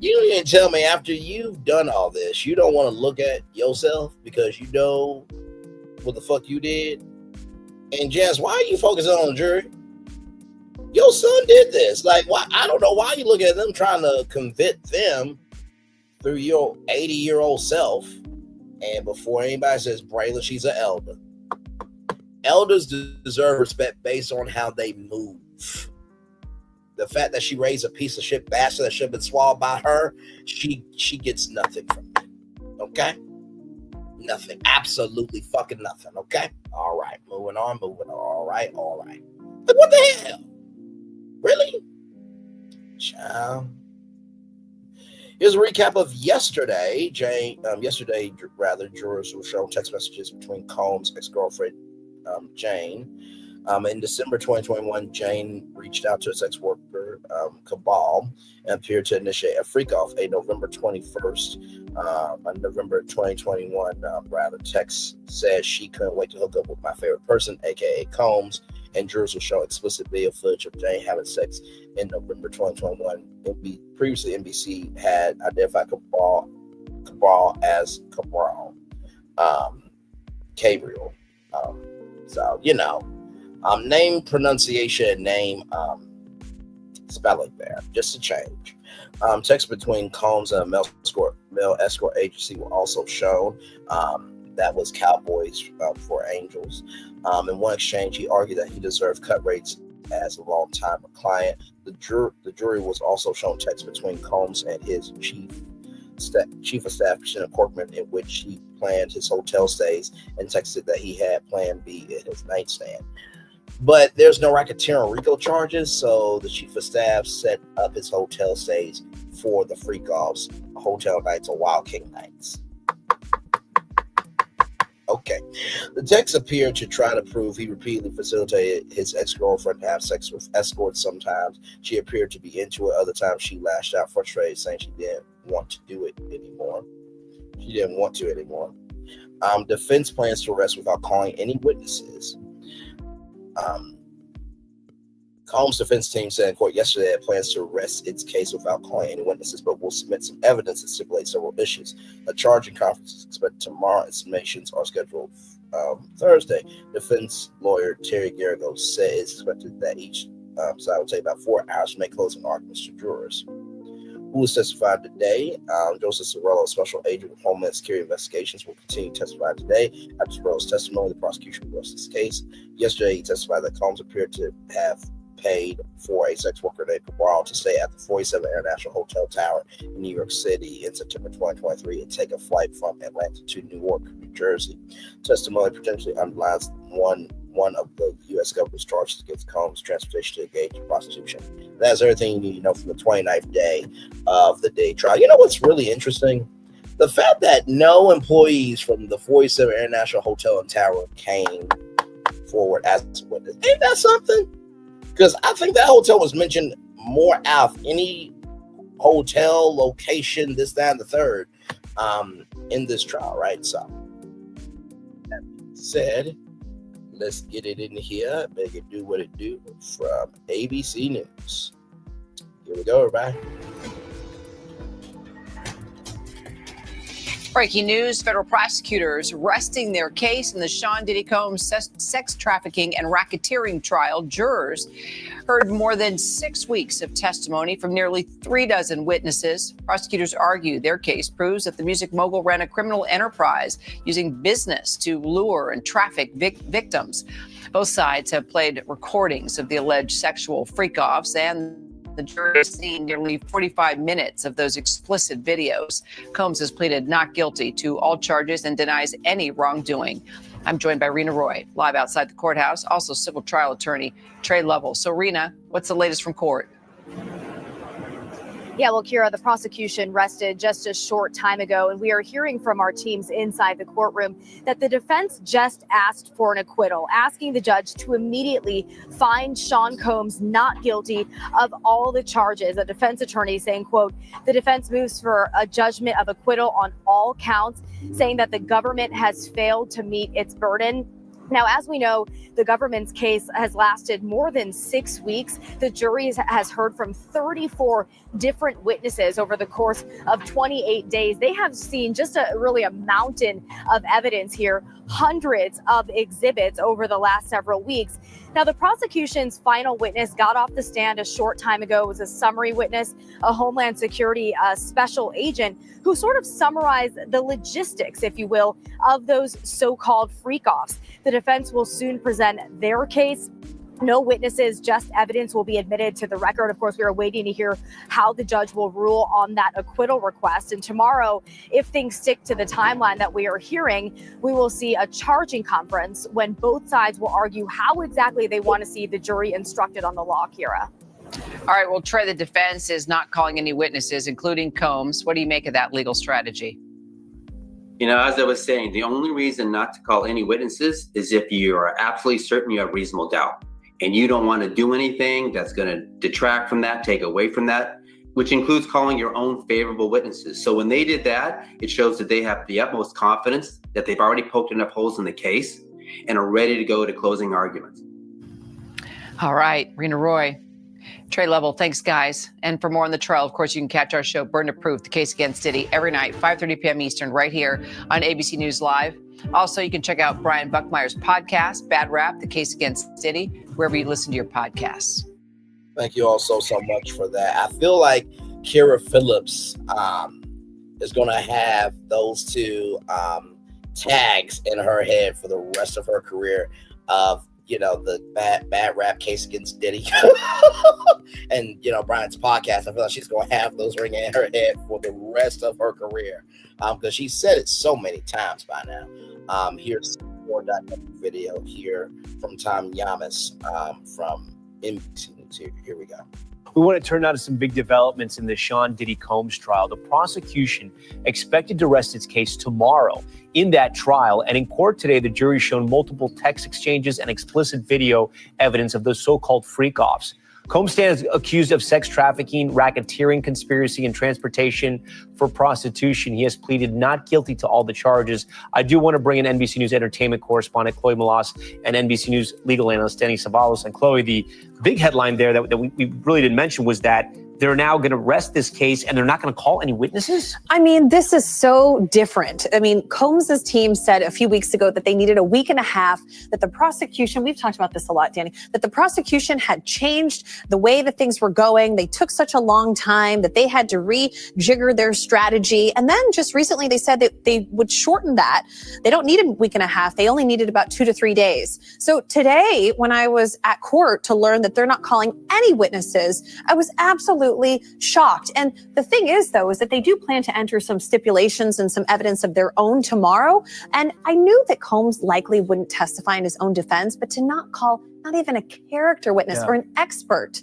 you didn't tell me after you've done all this, you don't want to look at yourself because you know what the fuck you did? And Janice, why are you focusing on the jury? Your son did this. Like, why? I don't know why you look at them trying to convict them through your 80-year-old self. And before anybody says, Braylon, she's an elder. Elders deserve respect based on how they move. The fact that she raised a piece of shit bastard that should have been swallowed by her, she gets nothing from me. Okay? Nothing. Absolutely fucking nothing. Okay? All right. Moving on. All right. Like, what the hell? Really? Child. Here's a recap of yesterday. Jurors were shown text messages between Combs' ex-girlfriend, Jane. In December 2021, Jane reached out to his ex-worker, Cabal, and appeared to initiate a freak-off. A November 21st, November 2021, text said she couldn't wait to hook up with my favorite person, aka Combs, and jurors were shown explicit video footage of Jane having sex in November 2021. Previously, NBC had identified Cabal as Cabral, Gabriel. Name pronunciation, name spelling there, just a change. Text between Combs and a male escort agency were also shown. That was Cowboys for Angels. In one exchange, he argued that he deserved cut rates as a long-time client. The jury was also shown text between Combs and his chief of staff, Christina Corcoran, in which he planned his hotel stays and texted that he had Plan B in his nightstand. But there's no racketeering RICO charges, so the chief of staff set up his hotel stays for the freak-offs, hotel nights or Wild King nights. Okay. The text appeared to try to prove he repeatedly facilitated his ex-girlfriend to have sex with escorts. Sometimes she appeared to be into it. Other times she lashed out frustrated, saying she didn't want to do it anymore. Defense plans to arrest without calling any witnesses. Combs' defense team said in court yesterday it plans to arrest its case without calling any witnesses, but will submit some evidence that stipulates several issues. A charging conference is expected tomorrow, and submissions are scheduled Thursday. Defense lawyer Terry Garrigo said it's expected that each side will take about 4 hours to make closing arguments to jurors. Who was testified today? Joseph Cerciello, special agent with Homeland Security Investigations, will continue to testify today. After Cerciello's testimony, the prosecution will rest this case. Yesterday, he testified that Combs appeared to have paid for a sex worker named Cabral to stay at the 47 International Hotel Tower in New York City in September 2023 and take a flight from Atlanta to Newark, New Jersey. Testimony potentially underlines one of the U.S. government's charges against Combs' transportation to engage in prostitution. That's everything you need to know from the 29th day of the day trial. You know what's really interesting? The fact that no employees from the 47 International Hotel and Tower came forward as a witness. Ain't that something? Because I think that hotel was mentioned more out of any hotel location, this, that, and the third, in this trial, right? So, that being said, let's get it in here, make it do what it do from ABC News. Here we go, everybody. Breaking news, federal prosecutors resting their case in the Sean Diddy Combs sex trafficking and racketeering trial. Jurors heard more than 6 weeks of testimony from nearly 36 witnesses. Prosecutors argue their case proves that the music mogul ran a criminal enterprise using business to lure and traffic victims. Both sides have played recordings of the alleged sexual freak-offs, and the jury has seen nearly 45 minutes of those explicit videos. Combs has pleaded not guilty to all charges and denies any wrongdoing. I'm joined by Rena Roy, live outside the courthouse, also civil trial attorney Trey Lovell. So, Rena, what's the latest from court? Yeah, well, Kira, the prosecution rested just a short time ago, and we are hearing from our teams inside the courtroom that the defense just asked for an acquittal, asking the judge to immediately find Sean Combs not guilty of all the charges. A defense attorney saying, quote, the defense moves for a judgment of acquittal on all counts, saying that the government has failed to meet its burden. Now, as we know, the government's case has lasted more than 6 weeks. The jury has heard from 34 different witnesses over the course of 28 days. They have seen just really a mountain of evidence here, hundreds of exhibits over the last several weeks. Now, the prosecution's final witness got off the stand a short time ago. It was a summary witness, a Homeland Security special agent who sort of summarized the logistics, if you will, of those so-called freak-offs. The defense will soon present their case. No witnesses, just evidence will be admitted to the record. Of course, we are waiting to hear how the judge will rule on that acquittal request. And tomorrow, if things stick to the timeline that we are hearing, we will see a charging conference when both sides will argue how exactly they want to see the jury instructed on the law, Kira. All right, well, Trey, the defense is not calling any witnesses, including Combs. What do you make of that legal strategy? You know, as I was saying, the only reason not to call any witnesses is if you are absolutely certain you have reasonable doubt and you don't want to do anything that's going to detract from that, take away from that, which includes calling your own favorable witnesses. So when they did that, it shows that they have the utmost confidence that they've already poked enough holes in the case and are ready to go to closing arguments. All right, Rena Roy. Trey Level, thanks, guys. And for more on the trial, of course, you can catch our show, Burden of Proof, the case against Diddy, every night, 5:30 p.m. Eastern, right here on ABC News Live. Also, you can check out Brian Buckmeyer's podcast, Bad Rap, the case against Diddy, wherever you listen to your podcasts. Thank you all so much for that. I feel like Kira Phillips is going to have those two tags in her head for the rest of her career of, you know, the bad rap case against Diddy and, you know, Brian's podcast. I feel like she's going to have those ringing in her head for the rest of her career because she said it so many times by now. Here's more dynamic video here from Tom Yamas from NBC News. Here we go. We want to turn now to some big developments in the Sean Diddy Combs trial. The prosecution expected to rest its case tomorrow in that trial. And in court today, the jury shown multiple text exchanges and explicit video evidence of those so-called freak-offs. Combs stands accused of sex trafficking, racketeering, conspiracy, and transportation for prostitution. He has pleaded not guilty to all the charges. I do want to bring in NBC News entertainment correspondent Chloe Malas and NBC News legal analyst Danny Savalos. And Chloe, the big headline there that we really didn't mention was that they're now going to rest this case and they're not going to call any witnesses? I mean, this is so different. I mean, Combs' team said a few weeks ago that they needed a week and a half, that the prosecution, we've talked about this a lot, Danny, that the prosecution had changed the way that things were going. They took such a long time that they had to rejigger their strategy. And then just recently they said that they would shorten that. They don't need a week and a half. They only needed about 2 to 3 days. So today, when I was at court to learn that they're not calling any witnesses, I was absolutely shocked. And the thing is, though, is that they do plan to enter some stipulations and some evidence of their own tomorrow. And I knew that Combs likely wouldn't testify in his own defense, but to not call not even a character witness or an expert,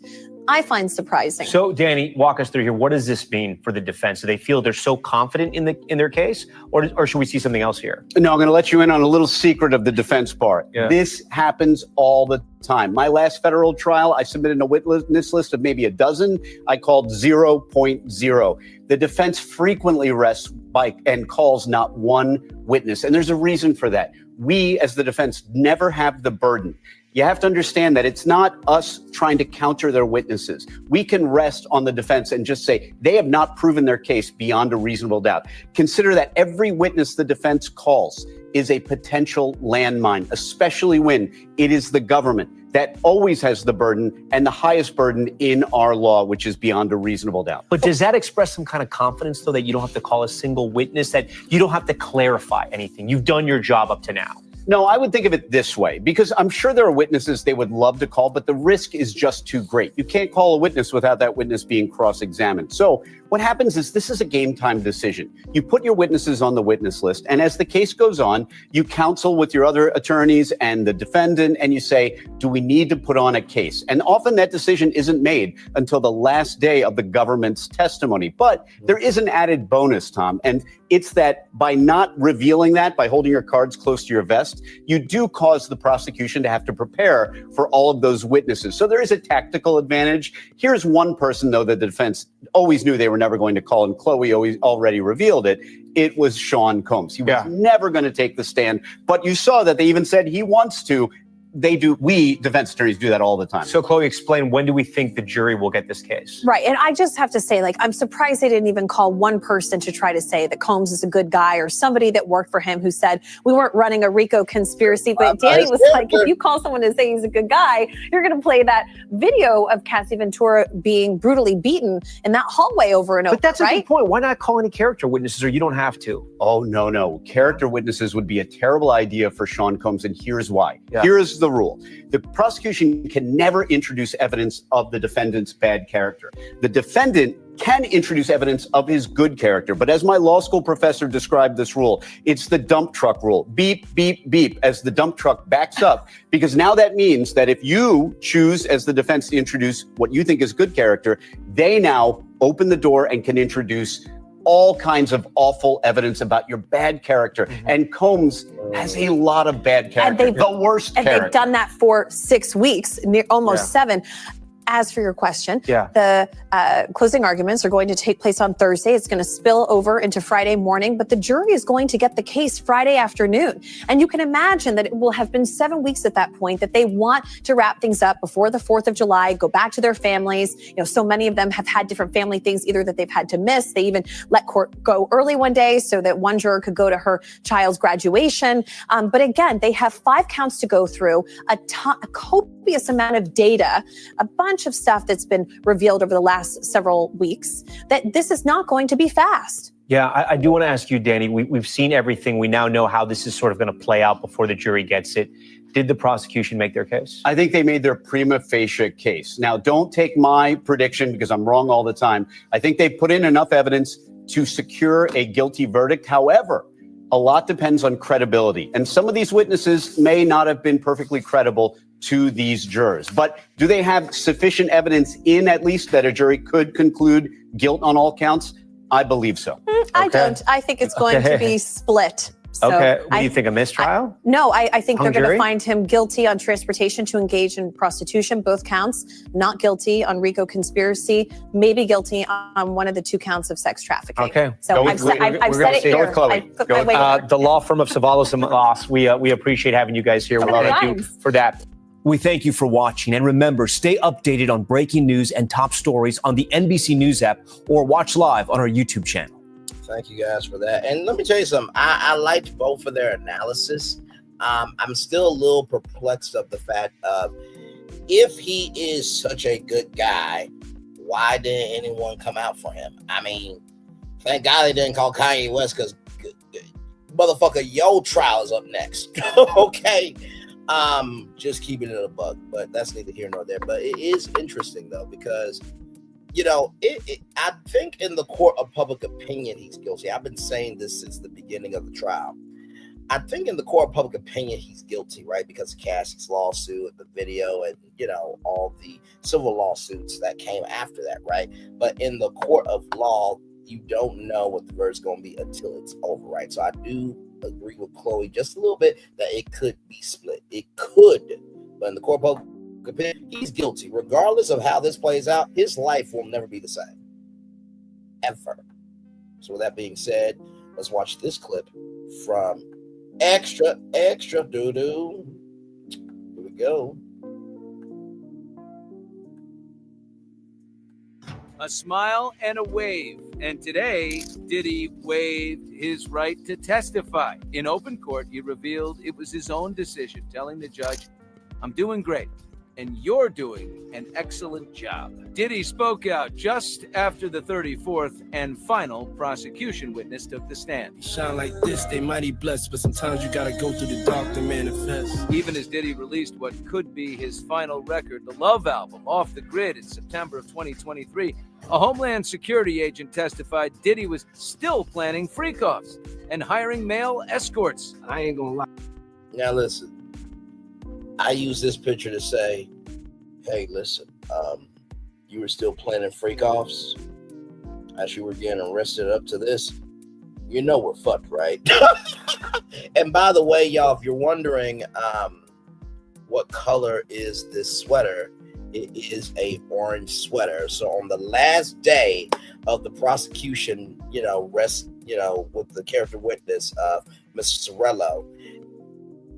I find surprising. So, Danny, walk us through here. What does this mean for the defense? Do they feel they're so confident in their case, or should we see something else here? No, I'm going to let you in on a little secret of the defense part. Yeah. This happens all the time. My last federal trial, I submitted a witness list of maybe a dozen. I called 0.0. The defense frequently rests by and calls not one witness, and there's a reason for that. We, as the defense, never have the burden. You have to understand that it's not us trying to counter their witnesses. We can rest on the defense and just say they have not proven their case beyond a reasonable doubt. Consider that every witness the defense calls is a potential landmine, especially when it is the government that always has the burden and the highest burden in our law, which is beyond a reasonable doubt. But does that express some kind of confidence, though, that you don't have to call a single witness, that you don't have to clarify anything? You've done your job up to now. No, I would think of it this way, because I'm sure there are witnesses they would love to call, but the risk is just too great. You can't call a witness without that witness being cross-examined. So what happens is this is a game time decision. You put your witnesses on the witness list, and as the case goes on, you counsel with your other attorneys and the defendant, and you say, do we need to put on a case? And often that decision isn't made until the last day of the government's testimony. But there is an added bonus, Tom, and it's that by not revealing that, by holding your cards close to your vest, you do cause the prosecution to have to prepare for all of those witnesses. So there is a tactical advantage. Here's one person, though, that the defense always knew they were never going to call, and Chloe already revealed it. It was Sean Combs. He was never going to take the stand, but you saw that they even said he wants to. We defense attorneys do that all the time. So, Chloe, explain, when do we think the jury will get this case? Right. And I just have to say, I'm surprised they didn't even call one person to try to say that Combs is a good guy, or somebody that worked for him who said we weren't running a RICO conspiracy. But Danny was like, if you call someone to say he's a good guy, you're going to play that video of Cassie Ventura being brutally beaten in that hallway over and over. But that's a good point. Why not call any character witnesses, or you don't have to? Oh, no. Character witnesses would be a terrible idea for Sean Combs, and here's why. Here is the rule. The prosecution can never introduce evidence of the defendant's bad character. The defendant can introduce evidence of his good character. But as my law school professor described this rule, it's the dump truck rule. Beep, beep, beep, as the dump truck backs up. Because now that means that if you choose as the defense to introduce what you think is good character, they now open the door and can introduce all kinds of awful evidence about your bad character. And Combs has a lot of bad character. The worst character. And they've done that for 6 weeks, almost 7. As for your question, the closing arguments are going to take place on Thursday. It's going to spill over into Friday morning, but the jury is going to get the case Friday afternoon. And you can imagine that it will have been 7 weeks at that point that they want to wrap things up before the 4th of July, go back to their families. You know, so many of them have had different family things, either that they've had to miss. They even let court go early one day so that one juror could go to her child's graduation. But again, they have 5 counts to go through, a copious amount of data, a bunch of stuff that's been revealed over the last several weeks, that this is not going to be fast. Yeah, I do want to ask you, Danny, we've seen everything. We now know how this is sort of going to play out before the jury gets it. Did the prosecution make their case? I think they made their prima facie case. Now, don't take my prediction because I'm wrong all the time. I think they put in enough evidence to secure a guilty verdict. However, a lot depends on credibility. And some of these witnesses may not have been perfectly credible to these jurors. But do they have sufficient evidence in at least that a jury could conclude guilt on all counts? I believe so. I don't. I think it's going to be split. So What do you think, a mistrial? No, I think they're going jury? to find him guilty on transportation to engage in prostitution, both counts, not guilty on RICO conspiracy, maybe guilty on one of the 2 counts of sex trafficking. Okay. So I've said it here. Go with Chloe. I put my weight on it. The law firm of Savalas and Moss, we appreciate having you guys here. We thank you for that. We thank you for watching. And remember, stay updated on breaking news and top stories on the NBC News app or watch live on our YouTube channel. Thank you guys for that. And let me tell you something. I liked both of their analysis. I'm still a little perplexed of the fact of if he is such a good guy, why didn't anyone come out for him? I mean, thank God they didn't call Kanye West because motherfucker, your trial is up next. Okay. Just keeping it a buck, but that's neither here nor there. But it is interesting though, because you know, I think in the court of public opinion, he's guilty. I've been saying this since the beginning of the trial. I think in the court of public opinion, he's guilty, right? Because of Cassie's lawsuit, the video, and, you know, all the civil lawsuits that came after that, right? But in the court of law, you don't know what the verdict's going to be until it's over, right? So I do agree with Chloe just a little bit that it could be split. It could, but in the court of public opinion, he's guilty. Regardless of how this plays out, his life will never be the same. Ever. So with that being said, let's watch this clip from Extra Doo-Doo. Here we go. A smile and a wave. And today, Diddy waived his right to testify. In open court, he revealed it was his own decision, telling the judge, "I'm doing great, and you're doing an excellent job." Diddy spoke out just after the 34th and final prosecution witness took the stand. Shine like this, they mighty blessed, but sometimes you gotta go through the dark to manifest. Even as Diddy released what could be his final record, the Love album, Off the Grid, in September of 2023, a Homeland Security agent testified Diddy was still planning freak-offs and hiring male escorts. I ain't gonna lie. Now listen, I use this picture to say, hey, listen, you were still planning freak-offs as you were getting arrested up to this. You know we're fucked, right? And by the way, y'all, if you're wondering what color is this sweater, it is a orange sweater. So on the last day of the prosecution, with the character witness of Mr. Cerciello,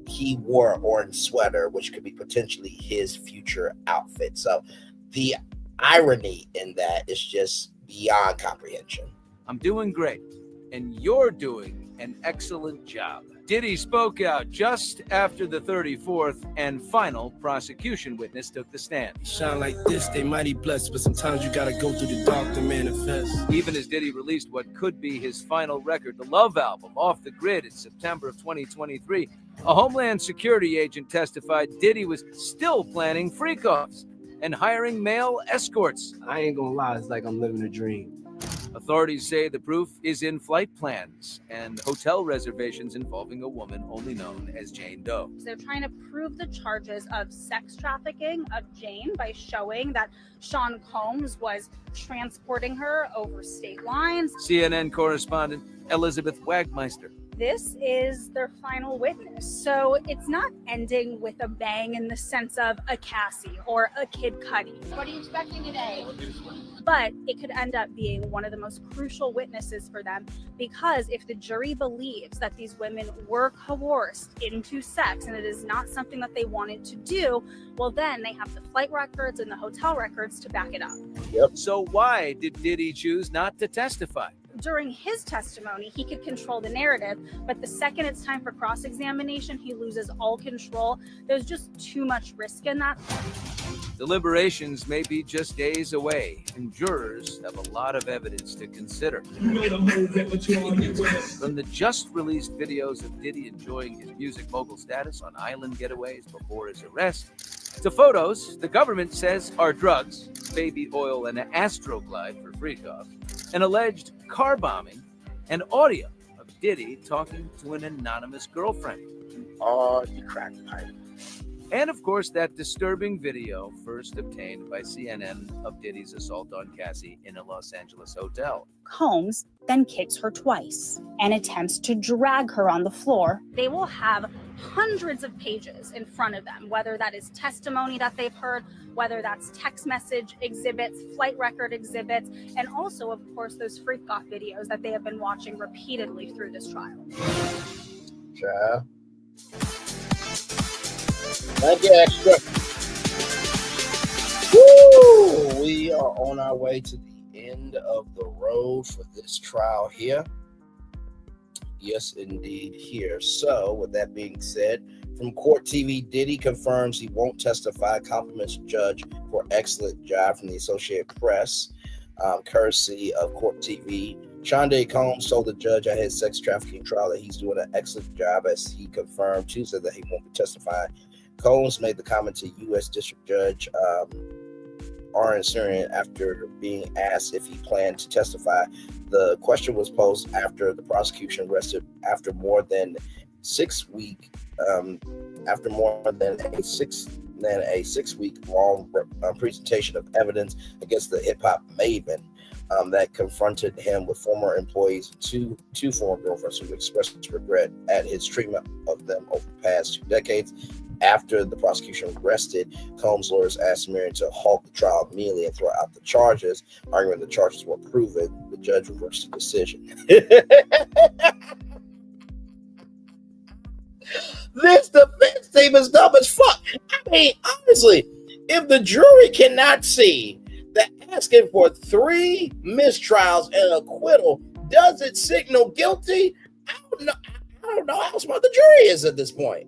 he wore an orange sweater, which could be potentially his future outfit. So the irony in that is just beyond comprehension. I'm doing great, and you're doing an excellent job. Diddy spoke out just after the 34th and final prosecution witness took the stand. Shine like this, they mighty blessed, but sometimes you gotta go through the dark to manifest. Even as Diddy released what could be his final record, the Love album, Off the Grid, in September of 2023, a Homeland Security agent testified Diddy was still planning freak-offs and hiring male escorts. I ain't gonna lie, it's like I'm living a dream. Authorities say the proof is in flight plans and hotel reservations involving a woman only known as Jane Doe. They're trying to prove the charges of sex trafficking of Jane by showing that Sean Combs was transporting her over state lines. CNN correspondent Elizabeth Wagmeister. This is their final witness. So it's not ending with a bang in the sense of a Cassie or a Kid Cudi. What are you expecting today? But it could end up being one of the most crucial witnesses for them, because if the jury believes that these women were coerced into sex and it is not something that they wanted to do, well, then they have the flight records and the hotel records to back it up. Yep. So why did Diddy choose not to testify? During his testimony, he could control the narrative, but the second it's time for cross-examination, he loses all control. There's just too much risk in that. Deliberations may be just days away, and jurors have a lot of evidence to consider. From the just-released videos of Diddy enjoying his music mogul status on island getaways before his arrest, to photos the government says are drugs, baby oil, and an Astroglide for freak off, an alleged car bombing, and audio of Diddy talking to an anonymous girlfriend. Oh, you cracked pipe. And of course, that disturbing video first obtained by CNN of Diddy's assault on Cassie in a Los Angeles hotel. Combs then kicks her twice and attempts to drag her on the floor. They will have hundreds of pages in front of them, whether that is testimony that they've heard, whether that's text message exhibits, flight record exhibits, and also, of course, those freak off videos that they have been watching repeatedly through this trial. Yeah. Thank you, extra. Woo! We are on our way to the end of the road for this trial here. Yes, indeed, here. So, with that being said, from Court TV, Diddy confirms he won't testify, compliments judge for excellent job from the Associated Press, courtesy of Court TV. Sean Combs told the judge at his sex trafficking trial that he's doing an excellent job, as he confirmed Tuesday that he won't be testifying. Combs made the comment to U.S. District Judge R.N. Surian after being asked if he planned to testify. The question was posed after the prosecution rested after more than 6 week a 6 week long presentation of evidence against the hip hop maven that confronted him with former employees, two former girlfriends who expressed regret at his treatment of them over the past 2 decades. After the prosecution rested, Combs' lawyers asked Surian to halt the trial immediately and throw out the charges, arguing the charges were proven. The judge reversed the decision. This defense team is dumb as fuck. I mean, honestly, if the jury cannot see that asking for 3 mistrials and acquittal doesn't signal guilty, I don't know how smart the jury is at this point.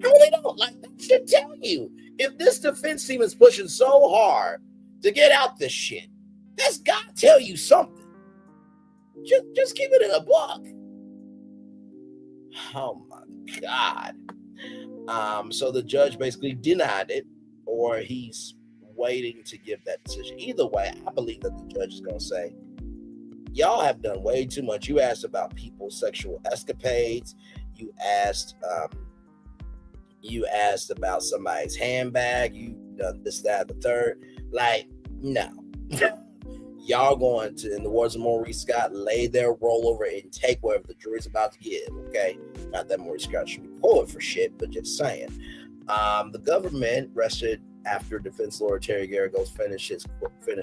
I really don't. Like, that should tell you. If this defense team is pushing so hard to get out this shit, that's got to tell you something. Just keep it in a book. Oh my God. So the judge basically denied it, or he's waiting to give that decision. Either way, I believe that the judge is going to say, y'all have done way too much. You asked about people's sexual escapades. You asked about somebody's handbag. You done this, that, the third. Like, no. Y'all going to, in the words of Maurice Scott, lay their roll over and take whatever the jury's about to give, okay? Not that Maurice Scott should be pulling for shit, but just saying. The government rested after defense lawyer Terry Garagos finished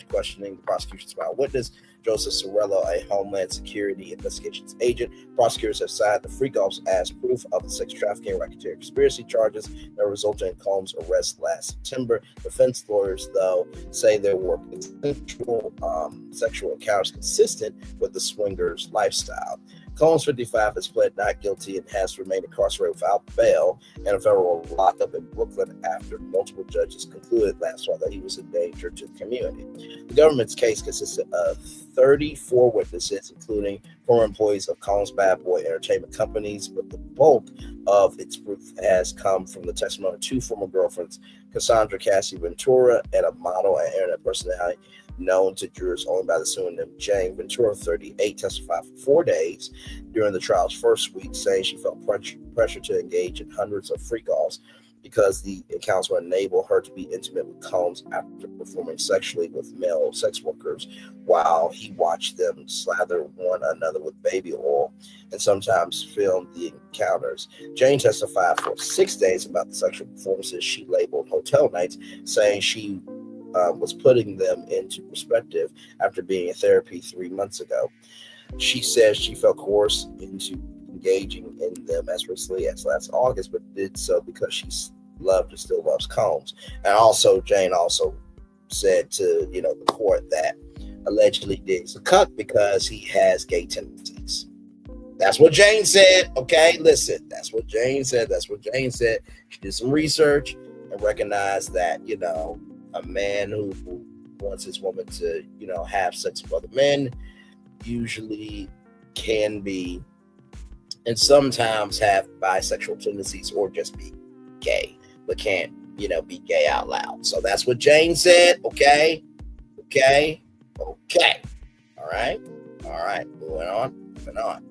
questioning the prosecution's trial witness, Joseph Cerciello, a Homeland Security investigations agent. Prosecutors have cited the freak-offs as proof of the sex trafficking and racketeering conspiracy charges that resulted in Combs' arrest last September. Defense lawyers, though, say there were potential sexual encounters consistent with the swingers' lifestyle. Combs, 55, has pled not guilty and has remained incarcerated without bail in a federal lockup in Brooklyn after multiple judges concluded last fall that he was a danger to the community. The government's case consisted of 34 witnesses, including former employees of Combs' Bad Boy Entertainment companies, but the bulk of its proof has come from the testimony of 2 former girlfriends Cassandra Cassie Ventura, and a model and internet personality known to jurors only by the pseudonym Jane. Ventura, 38, testified for 4 days during the trial's first week, saying she felt pressure to engage in hundreds of freak-offs because the accounts would enable her to be intimate with Combs after performing sexually with male sex workers while he watched them slather one another with baby oil and sometimes filmed the encounters. Jane testified for 6 days about the sexual performances she labeled hotel nights, saying she was putting them into perspective after being in therapy 3 months ago. She says she felt coerced into engaging in them as recently as last August, but did so because she loved and still loves Combs. And also, Jane also said to the court that allegedly Diggs a cuck because he has gay tendencies. That's what Jane said. Okay, listen, that's what Jane said. She did some research and recognized that a man who wants his woman to have sex with other men usually can be and sometimes have bisexual tendencies or just be gay, but can't be gay out loud. So that's what Jane said. Okay. All right. Moving on.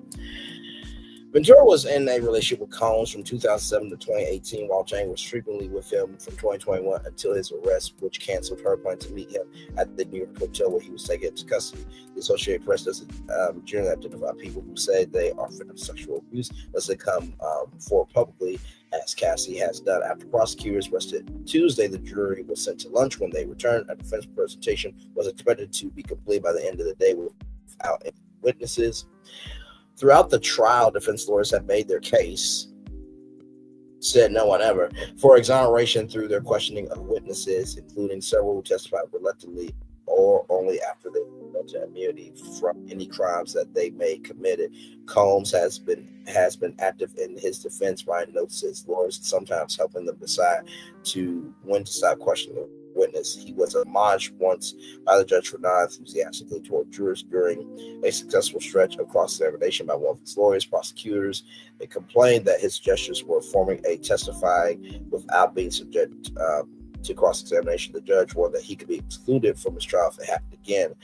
Ventura was in a relationship with Combs from 2007 to 2018, while Jane was frequently with him from 2021 until his arrest, which canceled her plan to meet him at the New York hotel where he was taken into custody. The Associated Press doesn't generally identify people who say they are victims of sexual abuse unless they come forward publicly, as Cassie has done. After prosecutors rested Tuesday, the jury was sent to lunch. When they returned, a defense presentation was expected to be complete by the end of the day without any witnesses. Throughout the trial, defense lawyers have made their case, said no one ever, for exoneration through their questioning of witnesses, including several who testified reluctantly or only after they were granted immunity from any crimes that they may committed. Combs has been active in his defense, writing notes to his lawyers, sometimes helping them decide when to stop questioning the witness. He was admonished once by the judge for not enthusiastically toward jurors during a successful stretch of cross-examination by one of his lawyers. Prosecutors complained that his gestures were forming a testifying without being subject to cross-examination. The judge warned that he could be excluded from his trial if it happened again.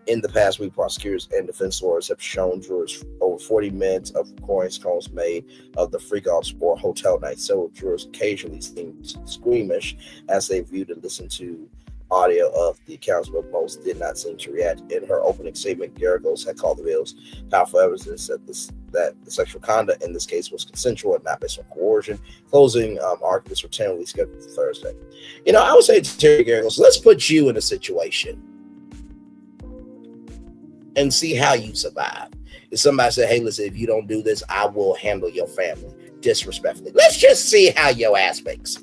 In the past week, prosecutors and defense lawyers have shown jurors over 40 minutes of recordings Combs made of the freak-offs or hotel nights. Several jurors occasionally seemed squeamish as they viewed and listened to audio of the accounts, but most did not seem to react. In her opening statement, Garagos had called the videos powerful evidence that the sexual conduct in this case was consensual and not based on coercion. Closing arguments were tentatively scheduled for Thursday. I would say to Terry Garagos, let's put you in a situation and see how you survive. If somebody said, hey, listen, if you don't do this, I will handle your family disrespectfully. Let's just see how your ass makes.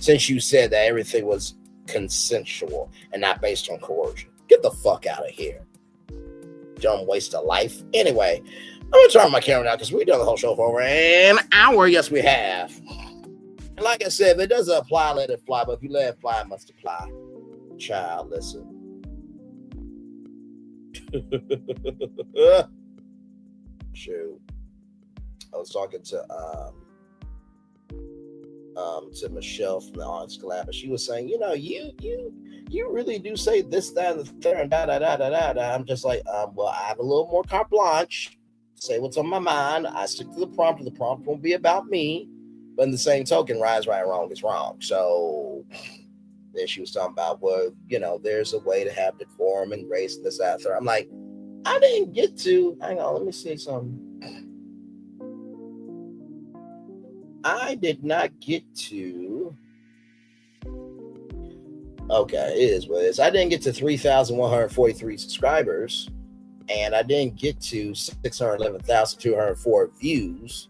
Since you said that everything was consensual and not based on coercion. Get the fuck out of here. Don't waste a life. Anyway, I'm going to turn my camera now because we've done the whole show for over an hour. Yes, we have. And like I said, if it doesn't apply, let it fly. But if you let it fly, it must apply. Child, listen. Shoot. I was talking to Michelle from the Arts Collab, and she was saying, you really do say this, that, and the third, and da. I'm just like, well, I have a little more carte blanche. Say what's on my mind. I stick to the prompt. The prompt won't be about me. But in the same token, right, wrong is wrong. So then she was talking about, well, there's a way to have decorum and race and this, that, third. I'm like, I didn't get to, hang on, let me see something. I did not get to, okay, it is what it is. I didn't get to 3,143 subscribers, and I didn't get to 611,204 views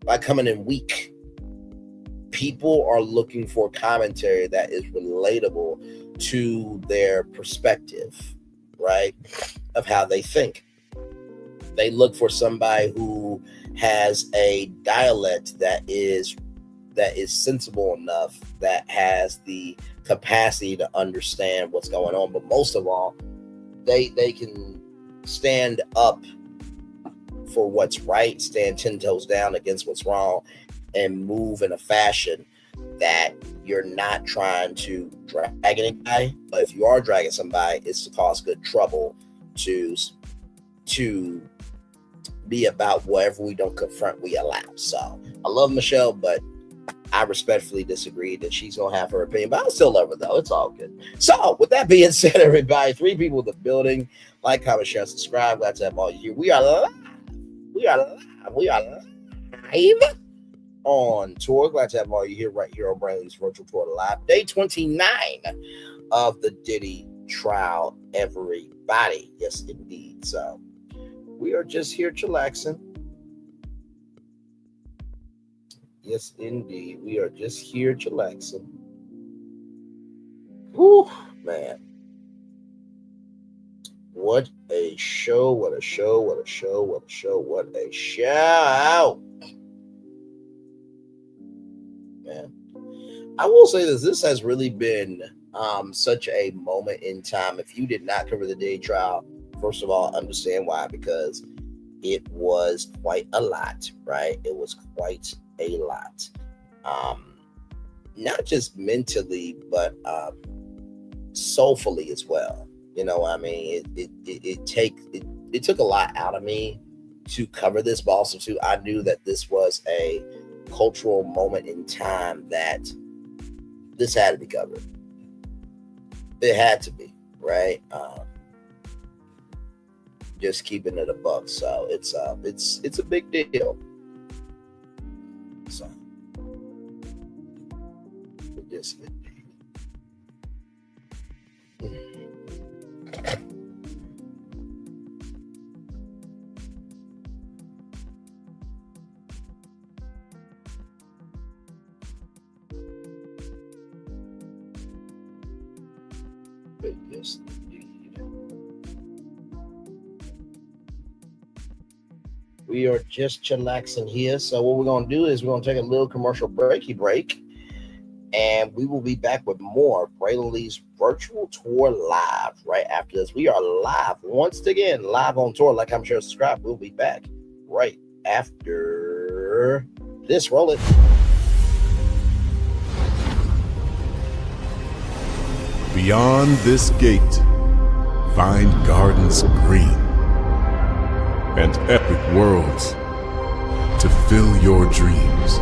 by coming in weak. People are looking for commentary that is relatable to their perspective, right, of how they think. They look for somebody who has a dialect that is sensible enough, that has the capacity to understand what's going on. But most of all, they can stand up for what's right, stand 10 toes down against what's wrong, and move in a fashion that you're not trying to drag anybody, but if you are dragging somebody, it's to cause good trouble, to be about whatever we don't confront, we allow. So I love Michelle, but I respectfully disagree that she's gonna have her opinion, but I still love her though. It's all good. So with that being said, everybody, 3 people in the building. Like, comment, share, subscribe. Glad to have all you here. We are live. We are live on tour. Glad to have all you here right here on Braylon's Virtual Tour Live. Day 29 of the Diddy trial, everybody. Yes, indeed. So we are just here chillaxing. Yes, indeed. We are just here chillaxing. Whew, man. What a show, what a show, what a show, what a show, what a show. Man. I will say this has really been such a moment in time. If you did not cover the Diddy trial, first of all, understand why, because it was quite a lot, right? It was quite a lot. Not just mentally, but soulfully as well. You know, I mean, it took a lot out of me to cover this, but also too, I knew that this was a cultural moment in time that this had to be covered. It had to be, right? Just keeping it above. So it's a big deal. So just yes, indeed. We are just chillaxing here. So what we're going to do is we're going to take a little commercial break, and we will be back with more Braylon Lee's Virtual Tour Live right after this. We are live once again, live on tour. Like, comment, share, subscribe. We'll be back right after this. Roll it. Beyond this gate, find gardens green and epic worlds to fill your dreams.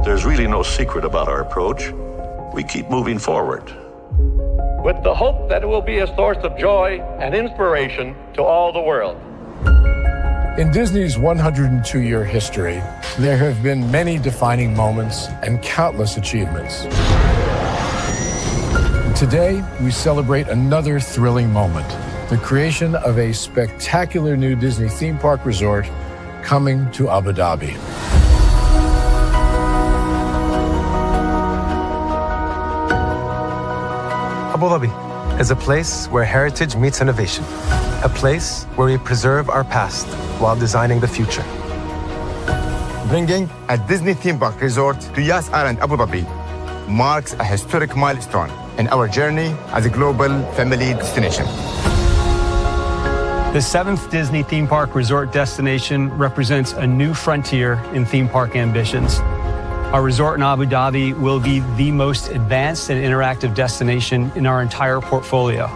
There's really no secret about our approach. We keep moving forward, with the hope that it will be a source of joy and inspiration to all the world. In Disney's 102-year history, there have been many defining moments and countless achievements. Today, we celebrate another thrilling moment, the creation of a spectacular new Disney theme park resort coming to Abu Dhabi. Abu Dhabi is a place where heritage meets innovation, a place where we preserve our past while designing the future. Bringing a Disney theme park resort to Yas Island, Abu Dhabi marks a historic milestone in our journey as a global family destination. The 7th Disney theme park resort destination represents a new frontier in theme park ambitions. Our resort in Abu Dhabi will be the most advanced and interactive destination in our entire portfolio.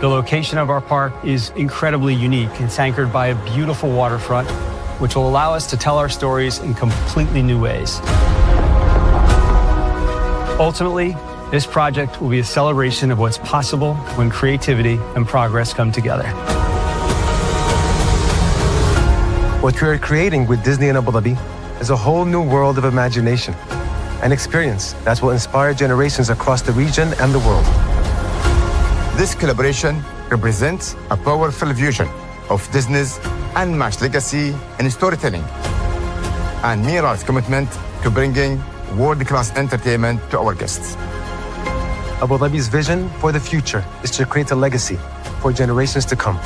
The location of our park is incredibly unique. It's anchored by a beautiful waterfront, which will allow us to tell our stories in completely new ways. Ultimately, this project will be a celebration of what's possible when creativity and progress come together. What we are creating with Disney in Abu Dhabi is a whole new world of imagination, an experience that will inspire generations across the region and the world. This collaboration represents a powerful vision of Disney's unmatched legacy in storytelling and mirrors commitment to bringing world-class entertainment to our guests. Abu Dhabi's vision for the future is to create a legacy for generations to come.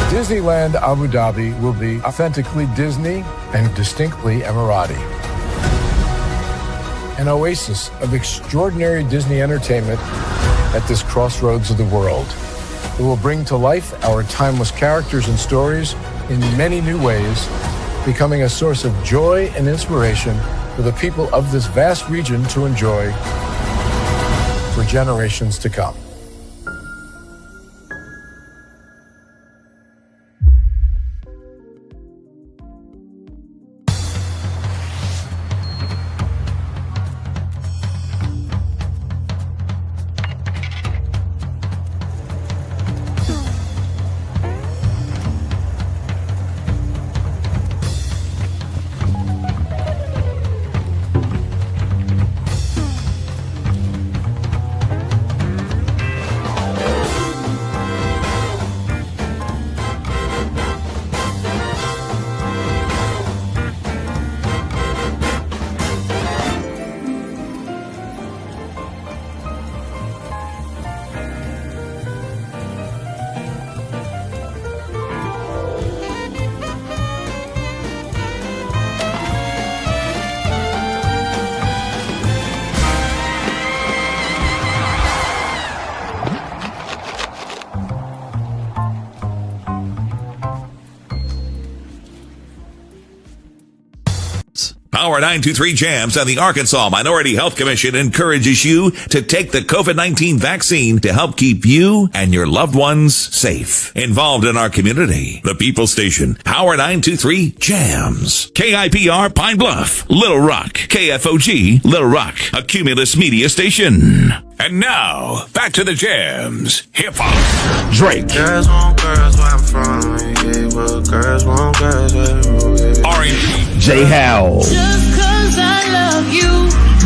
Disneyland Abu Dhabi will be authentically Disney and distinctly Emirati. An oasis of extraordinary Disney entertainment at this crossroads of the world. It will bring to life our timeless characters and stories in many new ways, becoming a source of joy and inspiration for the people of this vast region to enjoy for generations to come. Power 923 Jams and the Arkansas Minority Health Commission encourages you to take the COVID-19 vaccine to help keep you and your loved ones safe. Involved in our community, the People Station, Power 923 Jams. KIPR Pine Bluff, Little Rock, KFOG, Little Rock, a Cumulus Media Station. And now, back to the jams. Hip-hop. Drake. Girls want girls where I'm from. Yeah, well, girls want girls where R&B. J. Howell. Just cause I love you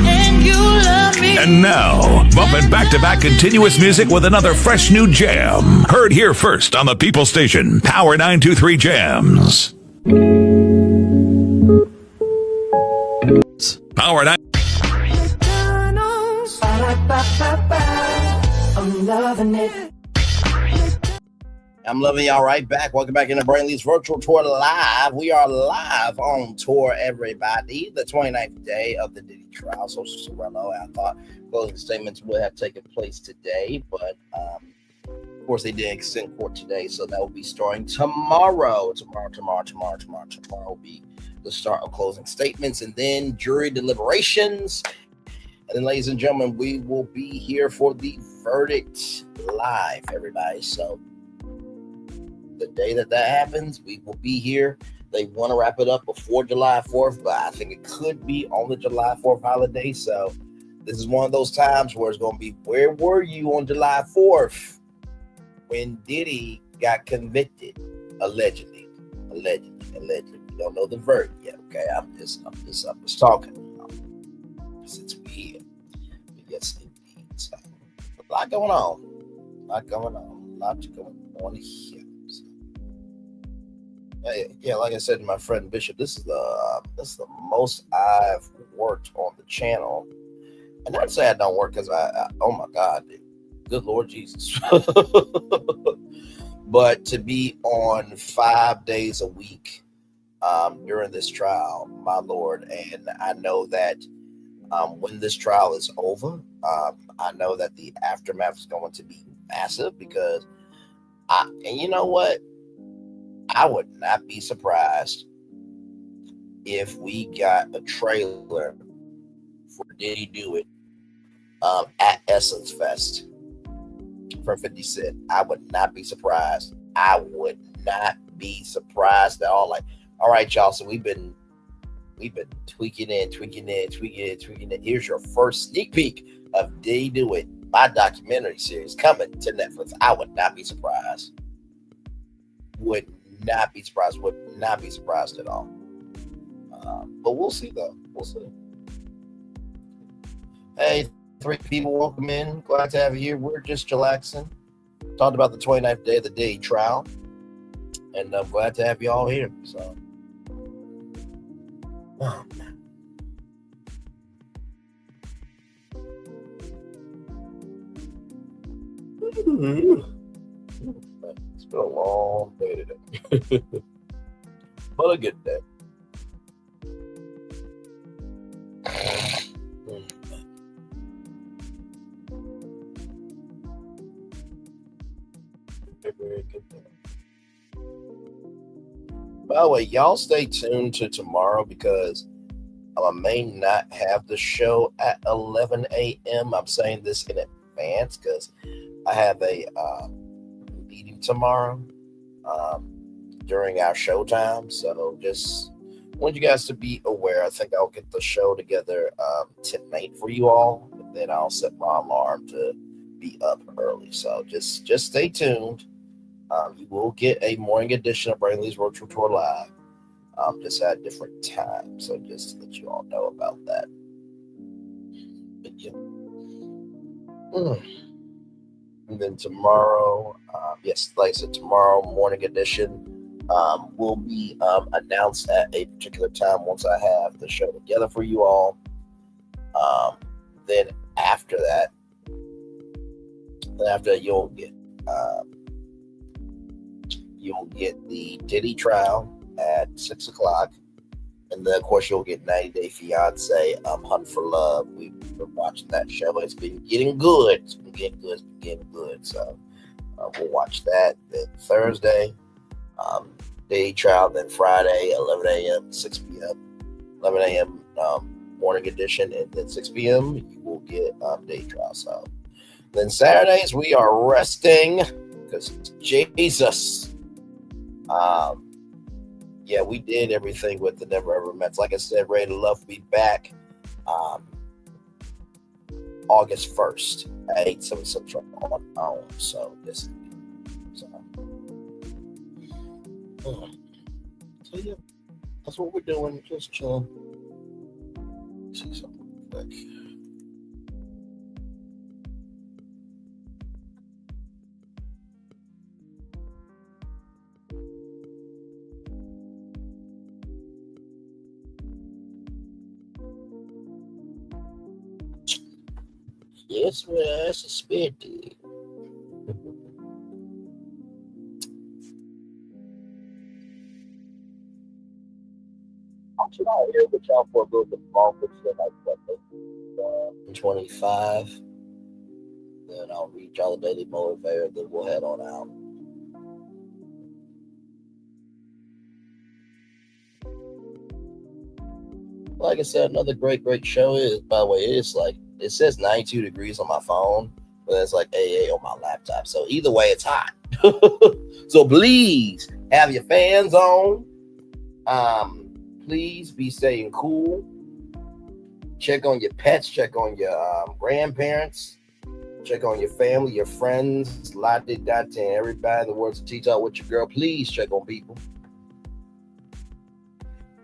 and you love me. And now, bumping back-to-back continuous music with another fresh new jam. Heard here first on the People Station, Power 923 Jams. Power 9. I'm loving it. I'm loving y'all right back. Welcome back into Brainley's Virtual Tour Live. We are live on tour, everybody. The 29th day of the Diddy trial. So Cerciello, I thought closing statements would have taken place today, but of course they did extend court today, so that will be starting tomorrow. Tomorrow will be the start of closing statements, and then jury deliberations. And then, ladies and gentlemen, we will be here for the verdict live, everybody. So the day that happens, we will be here They want to wrap it up before July 4th, but I think it could be on the July 4th holiday. So this is one of those times where it's going to be, where were you on July 4th when Diddy got convicted? Allegedly. We don't know the verdict yet. Okay, I'm just talking since we're here. But yes, indeed. So, a lot going on. Lot going on here. So, yeah, like I said to my friend Bishop, this is the most I've worked on the channel. And not to say I don't work, because I oh my God, dude. Good Lord Jesus. But to be on 5 days a week during this trial, my Lord, and I know that when this trial is over, I know that the aftermath is going to be massive, because and you know what? I would not be surprised if we got a trailer for Diddy Do It at Essence Fest from 50 Cent. I would not be surprised. I would not be surprised at all. Like, all right, y'all. So we've been tweaking it. Here's your first sneak peek of Diddy Do It, my documentary series coming to Netflix. I would not be surprised. Would not be surprised at all. But we'll see, though. We'll see. Hey, 3 people, welcome in. Glad to have you here. We're just chillaxing. Talked about the 29th day of the Diddy trial. And I'm glad to have you all here. So, it's been a long day today. But a good day. Very good day. By the way, y'all stay tuned to tomorrow, because I may not have the show at 11 a.m. I'm saying this in advance because I have a meeting tomorrow during our showtime. So just want you guys to be aware. I think I'll get the show together tonight for you all, and then I'll set my alarm to be up early. So just stay tuned. You will get a morning edition of Braylon's Virtual Tour Live, just at a different time. So just to let you all know about that. But yeah. And then tomorrow, yes, like I said, tomorrow morning edition will be announced at a particular time once I have the show together for you all. Then after that, you'll get the Diddy trial at 6 o'clock. And then, of course, you'll get 90 Day Fiance, Hunt for Love. We've been watching that show. It's been getting good. So we'll watch that. Then Thursday, Diddy trial. Then Friday, 11 a.m., 6 p.m. 11 a.m. Morning edition. And then 6 p.m., you will get Diddy trial. So then Saturdays, we are resting because Jesus. Yeah, we did everything with the Never Ever Mets. Like I said, Ready to Love will be back August 1st at 8, 7 Central on our own. So, yes. So, yeah, that's what we're doing. Just chilling. See something quick. Yes, well, I suspected. I'm sure I'll hear with y'all for a little bit longer, so like 25. Then I'll read y'all the Daily Motivator, then we'll head on out. Like I said, another great show is, by the way, it's like, it says 92 degrees on my phone, but it's like AA on my laptop. So either way, it's hot. So please have your fans on. Please be staying cool. Check on your pets, check on your grandparents, check on your family, your friends, and everybody in the world to teach out with your girl. Please check on people.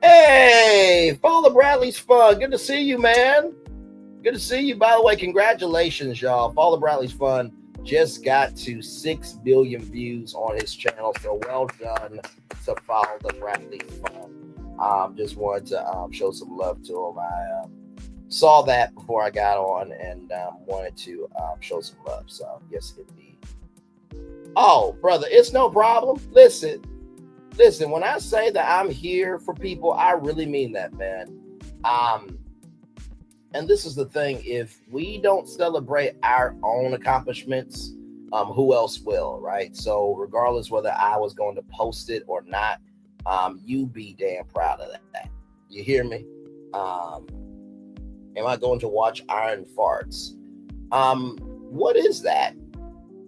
Hey, Father Bradley's Fun. Good to see you, man. Good to see you. By the way, congratulations, y'all. Father Bradley's Fun just got to 6 billion views on his channel. So well done to Father Bradley's Fun. Just wanted to show some love to him. I saw that before I got on and wanted to show some love. So yes, indeed. Oh, brother, it's no problem. Listen, when I say that I'm here for people, I really mean that, man. And this is the thing, if we don't celebrate our own accomplishments, who else will, right? So regardless whether I was going to post it or not, you be damn proud of that. You hear me? Am I going to watch Iron Farts? What is that?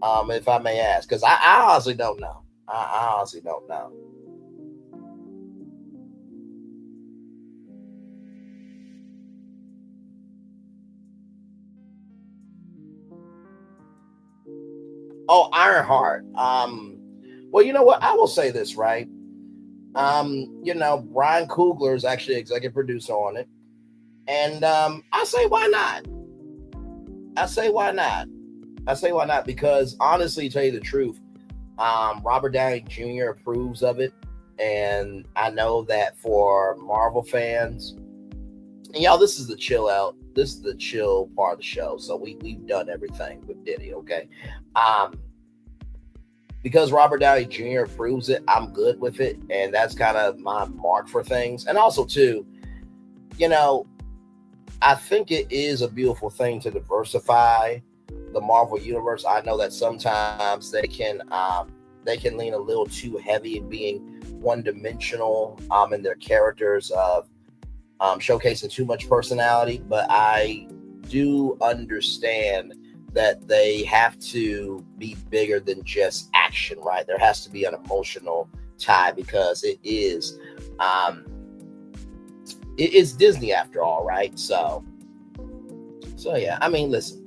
If I may ask, because I honestly don't know. I honestly don't know. Oh, Ironheart. Well, you know what? I will say this, right? Brian Coogler is actually executive producer on it. And I say, why not? I say, why not? Because honestly, to tell you the truth, Robert Downey Jr. approves of it. And I know that for Marvel fans, and y'all, this is the chill out. This is the chill part of the show. So we've done everything with Diddy, okay? Because Robert Downey Jr. approves it, I'm good with it. And that's kind of my mark for things. And also, too, I think it is a beautiful thing to diversify the Marvel universe. I know that sometimes they can lean a little too heavy in being one-dimensional in their characters of showcasing too much personality, but I do understand that they have to be bigger than just action, right? There has to be an emotional tie because it is Disney after all, right? So yeah, I mean, listen,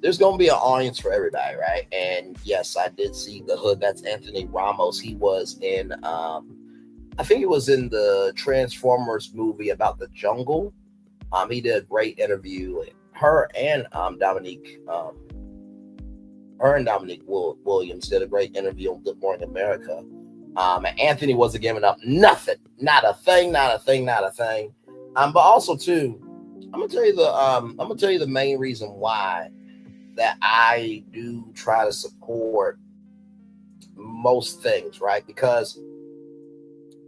there's going to be an audience for everybody, right? And yes, I did see The Hood. That's Anthony Ramos. He was in, I think he was in the Transformers movie about the jungle. He did a great interview. Her and Dominique Williams did a great interview on Good Morning America. And Anthony wasn't giving up nothing, not a thing. But also too, I'm gonna tell you the main reason why that I do try to support most things, right? Because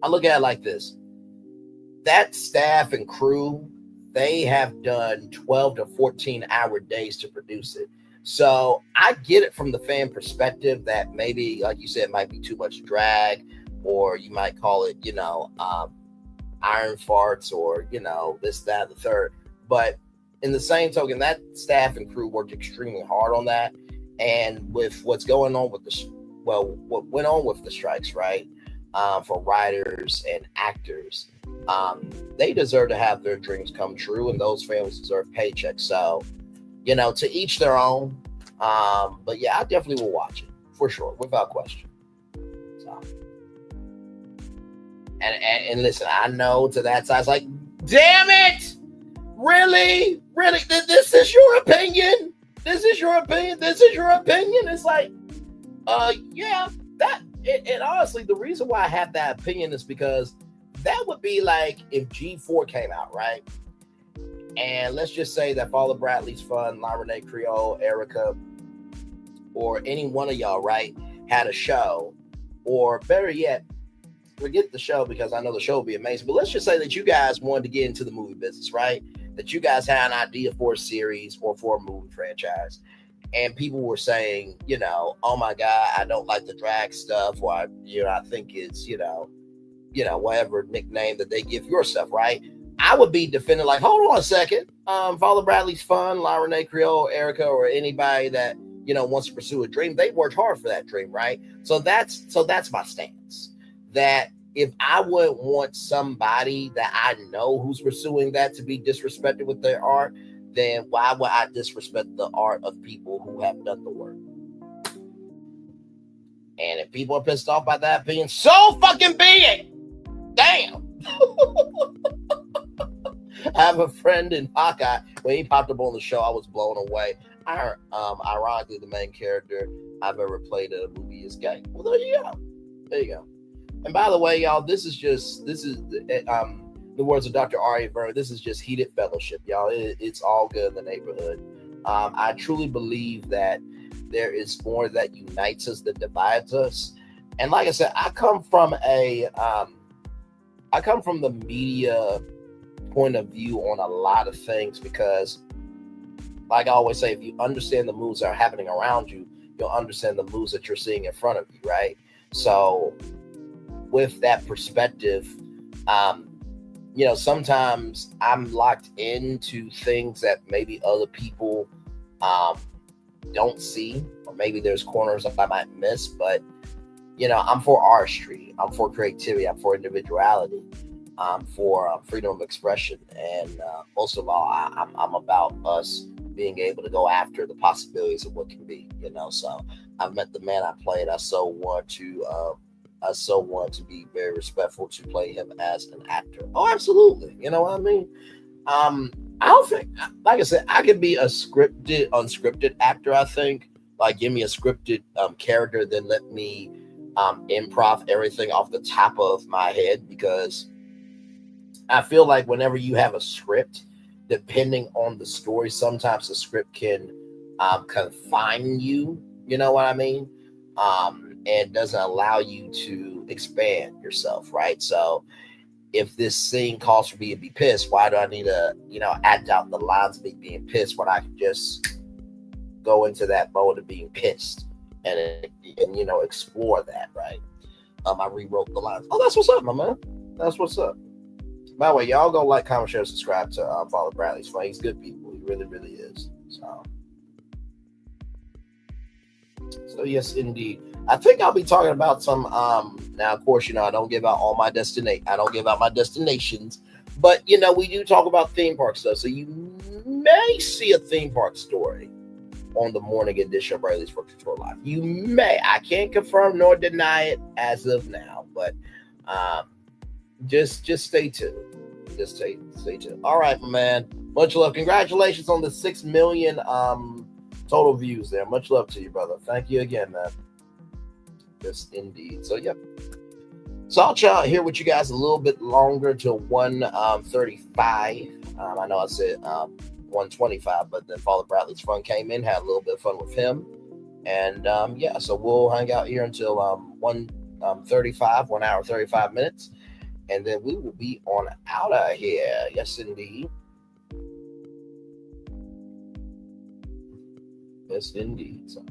I look at it like this: that staff and crew, they have done 12 to 14 hour days to produce it. So I get it from the fan perspective that maybe, like you said, it might be too much drag, or you might call it, iron farts, or, this, that, the third. But in the same token, that staff and crew worked extremely hard on that. And with what's going on with what went on with the strikes, right? For writers and actors, they deserve to have their dreams come true, and those families deserve paychecks. So, to each their own. But yeah, I definitely will watch it for sure, without question. So, and listen, I know to that side, it's like, damn it, really? This is your opinion? It's like, yeah, and honestly, the reason why I have that opinion is because that would be like if G4 came out, right? And let's just say that Father Bradley's Fun, La Renee Creole, Erica, or any one of y'all, right, had a show, or better yet, forget the show because I know the show would be amazing, but let's just say that you guys wanted to get into the movie business, right? That you guys had an idea for a series or for a movie franchise, and people were saying, oh my God, I don't like the drag stuff, or I think it's, whatever nickname that they give your stuff, right? I would be defending like, hold on a second, Father Bradley's Fun, La Renee Creole, Erica, or anybody that wants to pursue a dream, they worked hard for that dream, right? So that's my stance. That if I would want somebody that I know who's pursuing that to be disrespected with their art, then why would I disrespect the art of people who have done the work? And if people are pissed off by that opinion, so fucking be it. Damn. I have a friend in Hawkeye. When he popped up on the show, I was blown away. Ironically, the main character I've ever played in a movie is gay. Well, there you go. There you go. And by the way, y'all, this is the words of Dr. Ari Verne. This is just heated fellowship, y'all. It's all good in the neighborhood. I truly believe that there is more that unites us than divides us. And like I said, I come from the media point of view on a lot of things because, like I always say, if you understand the moves that are happening around you, you'll understand the moves that you're seeing in front of you, right? So with that perspective, sometimes I'm locked into things that maybe other people don't see, or maybe there's corners that I might miss, but I'm for artistry, I'm for creativity, I'm for individuality, I'm for freedom of expression, and most of all, I'm about us being able to go after the possibilities of what can be. So I've met the man I played. I so want to be very respectful to play him as an actor. Oh, absolutely. You know what I mean? I don't think, like I said, I could be a unscripted actor. I think, like, give me a scripted character, then let me improv everything off the top of my head, because I feel like whenever you have a script, depending on the story, sometimes the script can confine you. You know what I mean? And doesn't allow you to expand yourself, right? So if this scene calls for me to be pissed, why do I need to, act out the lines of me being pissed when I can just go into that mode of being pissed and explore that, right? I rewrote the lines. Oh, that's what's up, my man. That's what's up. By the way, y'all go like, comment, share, subscribe to Father Bradley's Fun. He's good people. He really, really is. So yes, indeed. I think I'll be talking about some. Now, of course, I don't give out all my I don't give out my destinations, but we do talk about theme park stuff. So you may see a theme park story on the morning edition of Bradley's Virtual Tour Live. You may. I can't confirm nor deny it as of now, but just stay tuned. Just stay tuned. All right, my man. Much love. Congratulations on the 6 million total views there. Much love to you, brother. Thank you again, man. Yes, indeed. So, yep. So I'll try out here with you guys a little bit longer till 1:35. I know I said 1:25, but then Father Bradley's Fun came in, had a little bit of fun with him. And so we'll hang out here until 1:35, 1 hour, 35 minutes. And then we will be on out of here. Yes, indeed. Yes, indeed. So.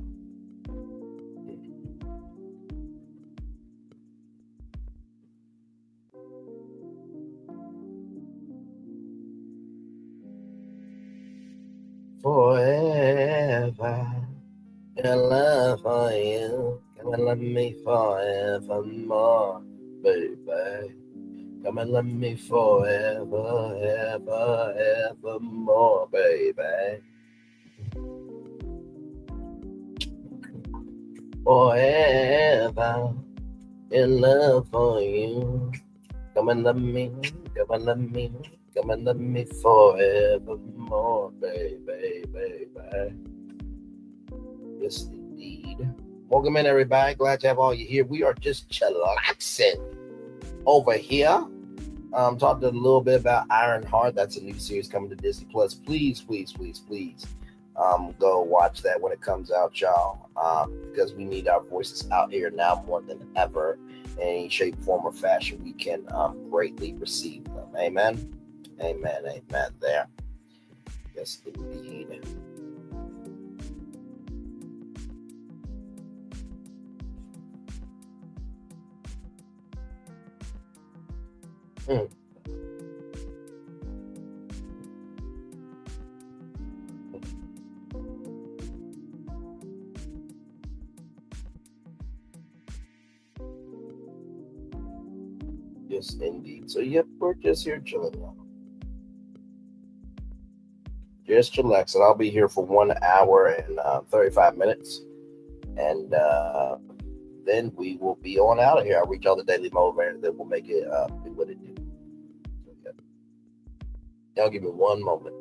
Forever in love for you. Come and love me forevermore, baby. Come and love me forever, ever, evermore, baby. Forever in love for you. Come and love me, come and love me, come and love me forevermore, baby, baby. Yes, indeed. Welcome in, everybody. Glad to have all you here. We are just chillaxing over here. Talked a little bit about Ironheart. That's a new series coming to Disney Plus. Please, please, please, please, go watch that when it comes out, y'all. Because we need our voices out here now more than ever. In any shape, form, or fashion, we can greatly receive them. Amen. Amen. Amen. There. Yes, indeed. Yes, indeed. So, yep, we're just here chilling now. Just chillaxing. I'll be here for 1 hour and 35 minutes. And then we will be on out of here. I'll reach all the daily motivators, then we'll make it do what it do. So, yeah. Y'all give me one moment.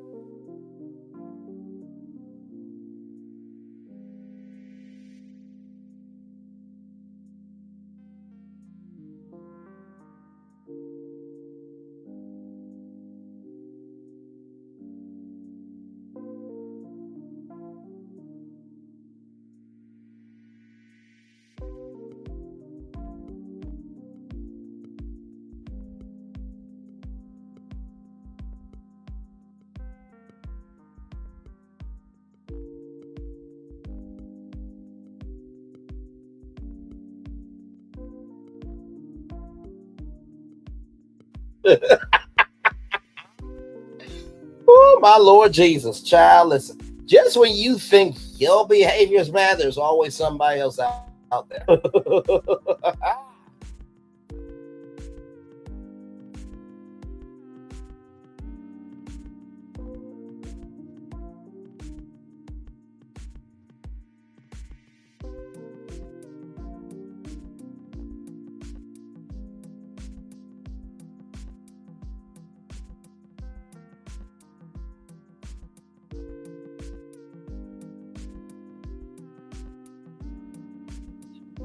Oh, my Lord Jesus, child, listen. Just when you think your behavior is bad, there's always somebody else out there.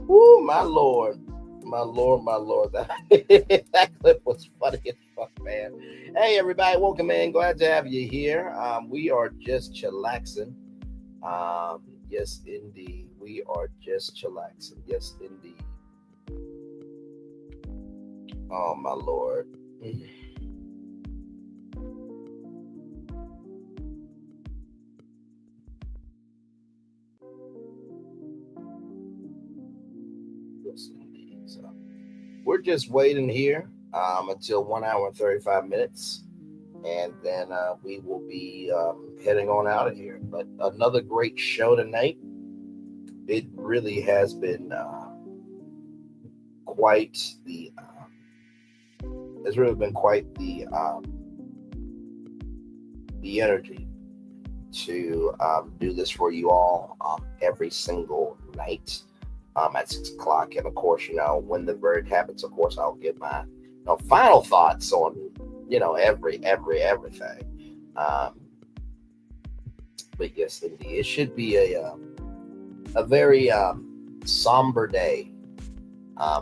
Ooh, my Lord. My Lord, my Lord. That clip was funny as fuck, man. Hey, everybody. Welcome in. Glad to have you here. We are just chillaxing. Yes, indeed. We are just chillaxing. Yes, indeed. Oh, my Lord. Yes, indeed. So we're just waiting here until 1 hour and 35 minutes. And then we will be heading on out of here. But another great show tonight. It really has been quite the. It's really been quite the energy to do this for you all every single night at 6 o'clock. And of course, when the verdict happens, of course, I'll give my final thoughts on everything. But yes, indeed, it should be a very somber day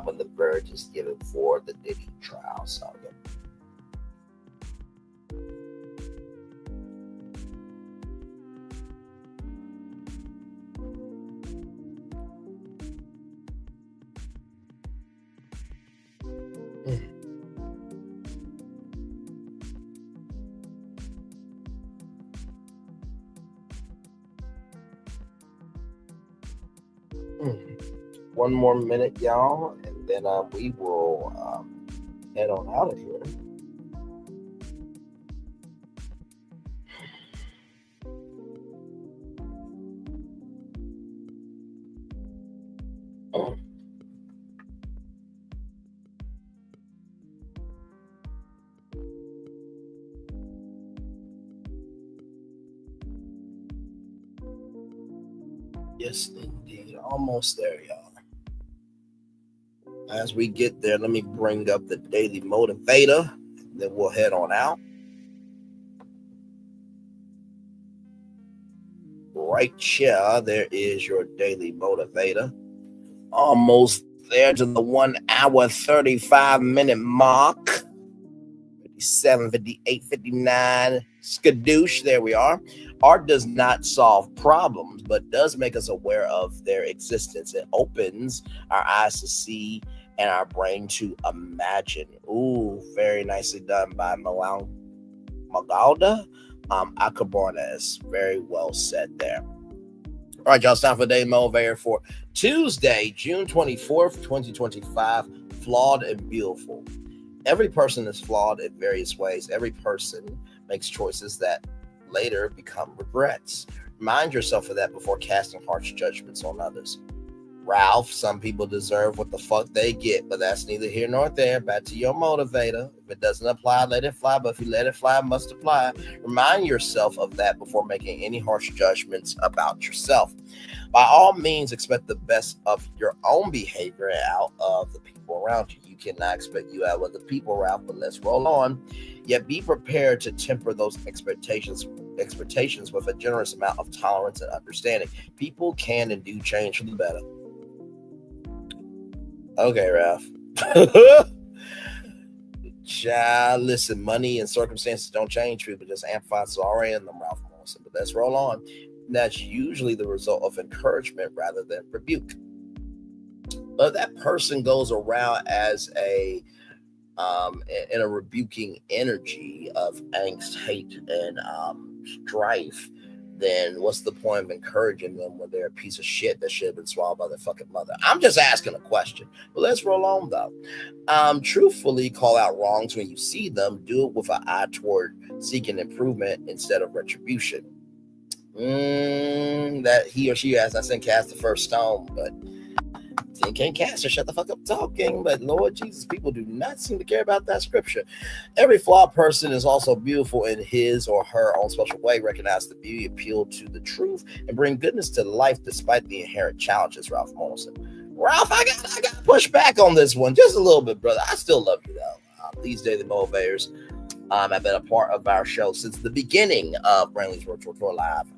when the verdict is given for the Diddy trial. So, yeah. One more minute, y'all, and then we will head on out of here. Yes, indeed. Almost there, y'all. As we get there, let me bring up the Daily Motivator. Then we'll head on out. Right here, there is your Daily Motivator. Almost there to the 1 hour, 35 minute mark. 57, 58, 59. Skadoosh, there we are. Art does not solve problems, but does make us aware of their existence. It opens our eyes to see and our brain to imagine. Ooh, very nicely done by Magalda Acabornes. Very well said there. All right, y'all, it's time for Daily Motivator for Tuesday, June 24th, 2025. Flawed and beautiful. Every person is flawed in various ways. Every person makes choices that later become regrets. Remind yourself of that before casting harsh judgments on others. Ralph, some people deserve what the fuck they get, but that's neither here nor there. Back to your motivator. If it doesn't apply, let it fly. But if you let it fly, it must apply. Remind yourself of that before making any harsh judgments about yourself. By all means, expect the best of your own behavior out of the people around you. You cannot expect you out of the people, Ralph, but let's roll on. Yet be prepared to temper those expectations with a generous amount of tolerance and understanding. People can and do change for the better. Okay, Ralph. Child, listen, money and circumstances don't change people, just amplify it's already in them, Ralph Morrison. But let's roll on. And that's usually the result of encouragement rather than rebuke. But that person goes around as in a rebuking energy of angst, hate, and strife, then what's the point of encouraging them when they're a piece of shit that should have been swallowed by their fucking mother? I'm just asking a question. But let's roll on, though. Truthfully, call out wrongs when you see them. Do it with an eye toward seeking improvement instead of retribution. That he or she has not seen cast the first stone, but can't cast her. Shut the fuck up talking. But Lord Jesus, people do not seem to care about that scripture. Every flawed person is also beautiful in his or her own special way. Recognize the beauty, appeal to the truth, and bring goodness to life despite the inherent challenges. Ralph Morrison. Ralph, I got to push back on this one just a little bit, brother. I still love you though. These daily motivators have been a part of our show since the beginning of Brantley's Virtual Tour Live.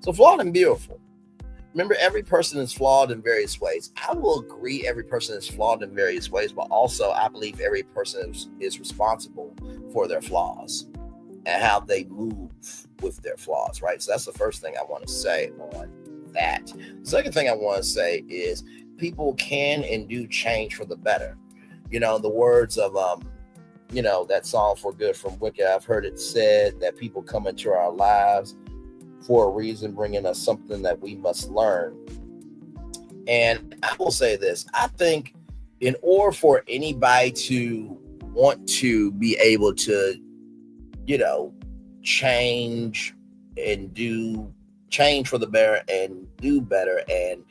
So flawed and beautiful. Remember, every person is flawed in various ways. I will agree every person is flawed in various ways, but also I believe every person is responsible for their flaws and how they move with their flaws, right? So that's the first thing I want to say on that. The second thing I want to say is people can and do change for the better. You know, the words of, that song For Good from Wicked, I've heard it said that people come into our lives for a reason, bringing us something that we must learn. And I will say this, I think in order for anybody to want to be able to, change for the better and do better and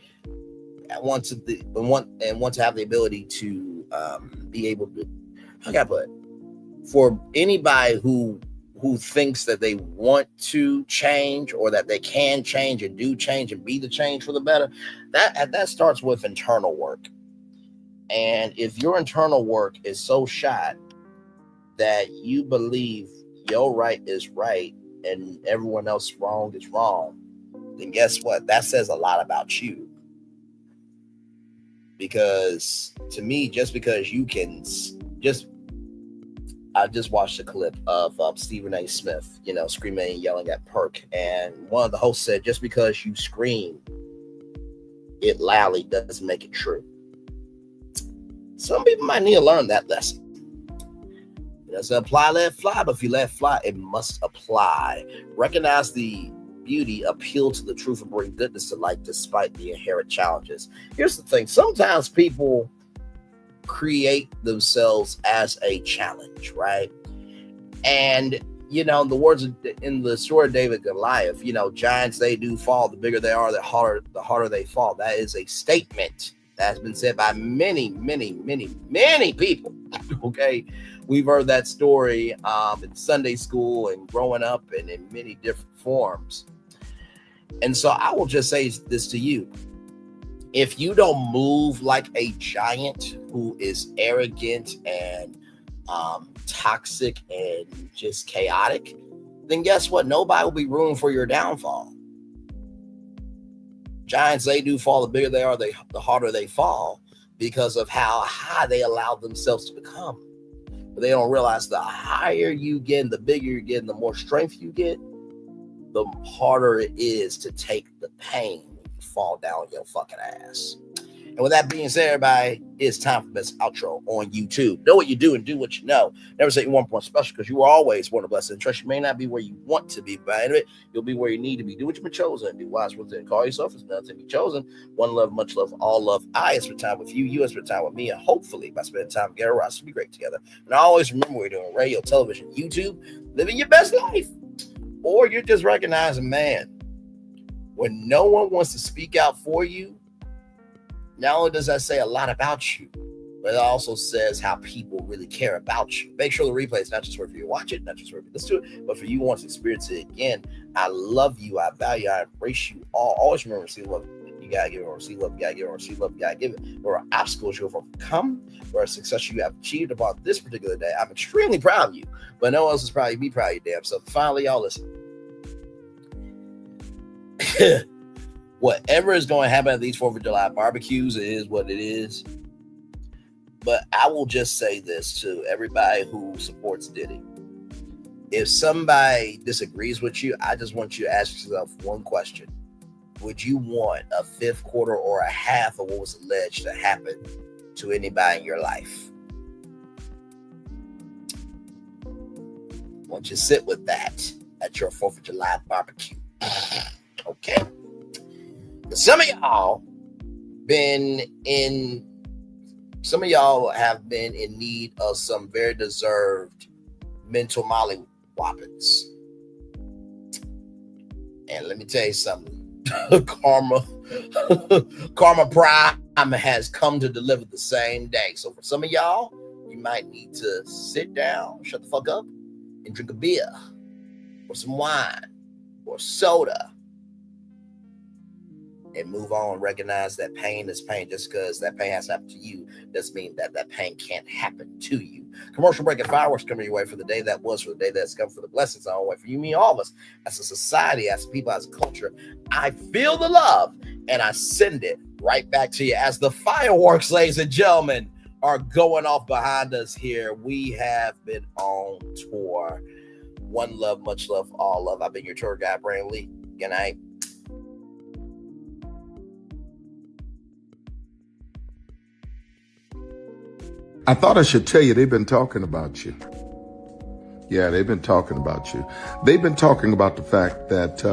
want to have the ability to be able to, for anybody who thinks that they want to change or that they can change and do change and be the change for the better, that starts with internal work. And if your internal work is so shot that you believe your right is right and everyone else wrong is wrong, then guess what? That says a lot about you. Because to me, just because you can I just watched a clip of Stephen A. Smith, screaming and yelling at Perk. And one of the hosts said, just because you scream it loudly doesn't make it true. Some people might need to learn that lesson. It doesn't apply, let it fly. But if you let it fly, it must apply. Recognize the beauty, appeal to the truth, and bring goodness to light despite the inherent challenges. Here's the thing. Sometimes people create themselves as a challenge, right? And the words in the story of David and Goliath, giants, they do fall. The bigger they are, the harder they fall. That is a statement that has been said by many, many, many, many people. Okay, we've heard that story in Sunday school and growing up and in many different forms. And so I will just say this to you. If you don't move like a giant who is arrogant and toxic and just chaotic, then guess what? Nobody will be rooting for your downfall. Giants, they do fall. The bigger they are, the harder they fall because of how high they allow themselves to become. But they don't realize the higher you get, the bigger you get, and the more strength you get, the harder it is to take the pain when you fall down your fucking ass. And with that being said, everybody, it's time for the best outro on YouTube. Know what you do and do what you know. Never say you want more special because you are always born a blessing. Trust you may not be where you want to be, but anyway, you'll be where you need to be. Do what you've been chosen. Do wise with it. Call yourself. It's nothing to be chosen. One love, much love, all love. I spend time with you. You spend time with me. And hopefully, by spending time together, we'll be great together. And I always remember we're doing radio, television, YouTube, living your best life. Or you're just recognizing, man, when no one wants to speak out for you, not only does that say a lot about you, but it also says how people really care about you. Make sure the replay is not just for you to watch it, not just for you to listen to it, but for you who wants to experience it again. I love you. I value you. I embrace you all. Always remember, see love. You gotta give it, or see love. You gotta give it, or see love. You gotta give it. There are obstacles you have overcome, or a success you have achieved about this particular day. I'm extremely proud of you, but no one else is proud of you. Be proud of your damn self. Finally, y'all listen. Whatever is going to happen at these 4th of July barbecues, it is what it is. But I will just say this to everybody who supports Diddy. If somebody disagrees with you, I just want you to ask yourself one question. Would you want a 5th quarter or a half of what was alleged to happen to anybody in your life? I want you to sit with that at your 4th of July barbecue. Okay? Some of y'all have been in need of some very deserved mental molly whoppings. And let me tell you something. Karma Prime has come to deliver the same day. So for some of y'all, you might need to sit down, shut the fuck up, and drink a beer or some wine or soda and move on. Recognize that pain is pain. Just because that pain has happened to you doesn't mean that that pain can't happen to you. Commercial break and fireworks coming your way for the day that was, for the day that's come, for the blessings on the way for you, me, all of us, as a society, as people, as a culture. I feel the love and I send it right back to you as the fireworks, ladies and gentlemen, are going off behind us here. We have been on tour. One love, much love, all love. I've been your tour guide, Brandon Lee. Good night. I thought I should tell you, they've been talking about you. Yeah, they've been talking about you. They've been talking about the fact that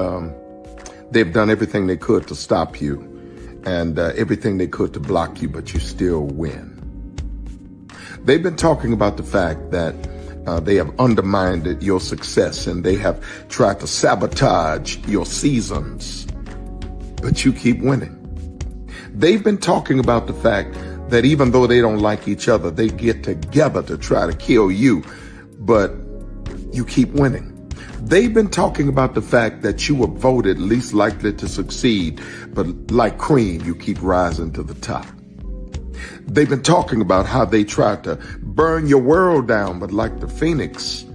they've done everything they could to stop you and everything they could to block you, but you still win. They've been talking about the fact that they have undermined your success and they have tried to sabotage your seasons, but you keep winning. They've been talking about the fact that even though they don't like each other, they get together to try to kill you, but you keep winning. They've been talking about the fact that you were voted least likely to succeed, but like cream, you keep rising to the top. They've been talking about how they tried to burn your world down, but like the phoenix,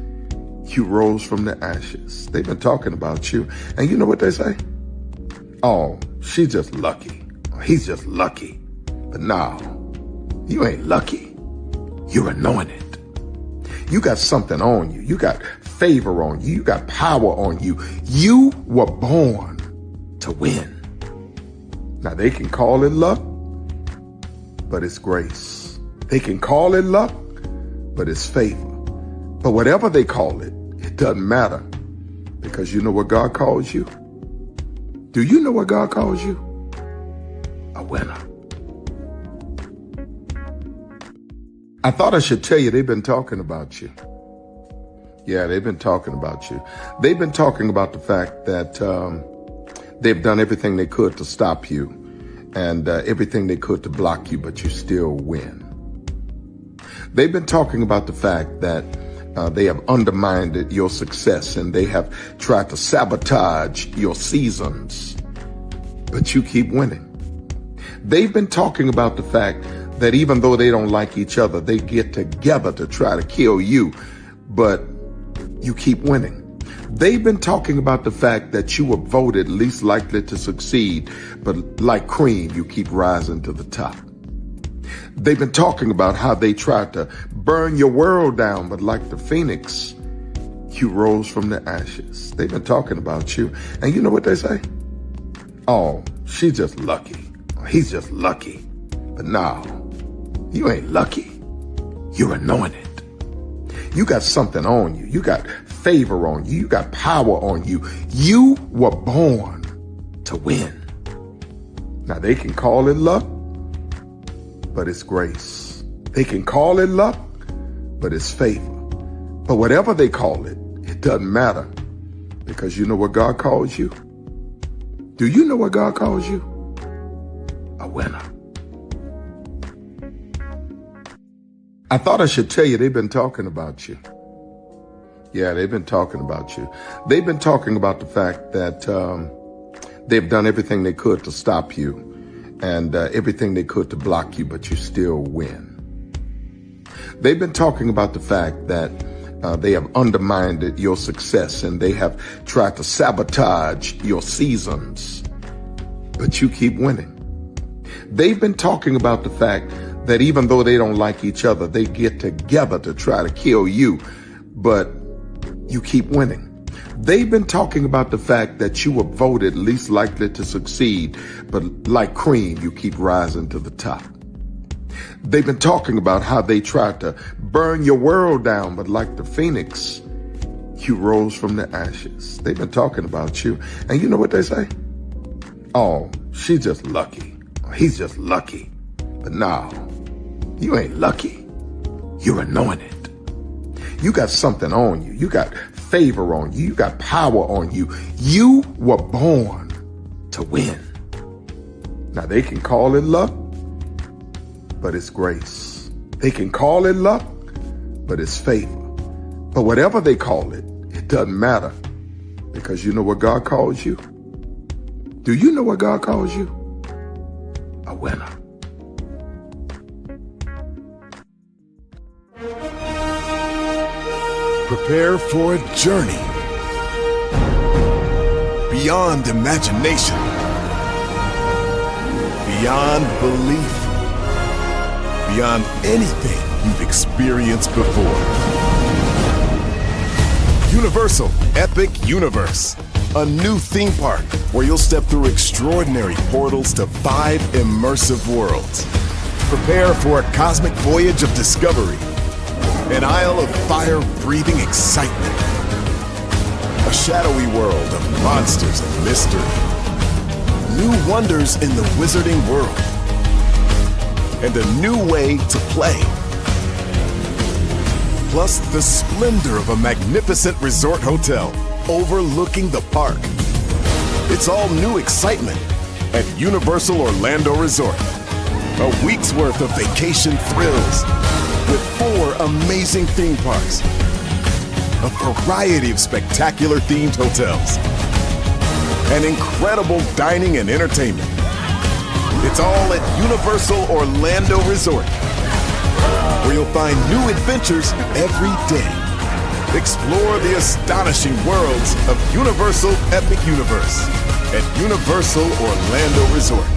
you rose from the ashes. They've been talking about you. And you know what they say? Oh, she's just lucky. He's just lucky. But no, you ain't lucky. You're anointed. You got something on you. You got favor on you. You got power on you. You were born to win. Now they can call it luck, but it's grace. They can call it luck, but it's favor. But whatever they call it, it doesn't matter, because you know what God calls you? Do you know what God calls you? A winner. I thought I should tell you, they've been talking about you. Yeah, they've been talking about you. They've been talking about the fact that they've done everything they could to stop you and everything they could to block you, but you still win. They've been talking about the fact that they have undermined your success and they have tried to sabotage your seasons, but you keep winning. They've been talking about the fact that even though they don't like each other, they get together to try to kill you, but you keep winning. They've been talking about the fact that you were voted least likely to succeed, but like cream, you keep rising to the top. They've been talking about how they tried to burn your world down, but like the phoenix, you rose from the ashes. They've been talking about you. And you know what they say? Oh, she's just lucky. He's just lucky. But no, you ain't lucky. You're anointed. You got something on you. You got favor on you. You got power on you. You were born to win. Now they can call it luck, but it's grace. They can call it luck, but it's favor. But whatever they call it, it doesn't matter, because you know what God calls you? Do you know what God calls you? A winner. I thought I should tell you they've been talking about you. Yeah, they've been talking about you. They've been talking about the fact that they've done everything they could to stop you and everything they could to block you, but you still win. They've been talking about the fact that they have undermined your success and they have tried to sabotage your seasons, but you keep winning. They've been talking about the fact that even though they don't like each other, they get together to try to kill you, but you keep winning. They've been talking about the fact that you were voted least likely to succeed, but like cream, you keep rising to the top. They've been talking about how they tried to burn your world down, but like the phoenix, you rose from the ashes. They've been talking about you. And you know what they say? Oh, she's just lucky. He's just lucky. But no, you ain't lucky. You're anointed. You got something on you. You got favor on you. You got power on you. You were born to win. Now they can call it luck, but it's grace. They can call it luck, but it's favor. But whatever they call it, it doesn't matter, because you know what God calls you? Do you know what God calls you? A winner. Prepare for a journey beyond imagination, beyond belief, beyond anything you've experienced before. Universal Epic Universe, a new theme park where you'll step through extraordinary portals to 5 immersive worlds. Prepare for a cosmic voyage of discovery, an isle of fire-breathing excitement, a shadowy world of monsters and mystery, new wonders in the wizarding world, and a new way to play. Plus the splendor of a magnificent resort hotel overlooking the park. It's all new excitement at Universal Orlando Resort. A week's worth of vacation thrills with 4 amazing theme parks, a variety of spectacular themed hotels, and incredible dining and entertainment. It's all at Universal Orlando Resort, where you'll find new adventures every day. Explore the astonishing worlds of Universal Epic Universe at Universal Orlando Resort.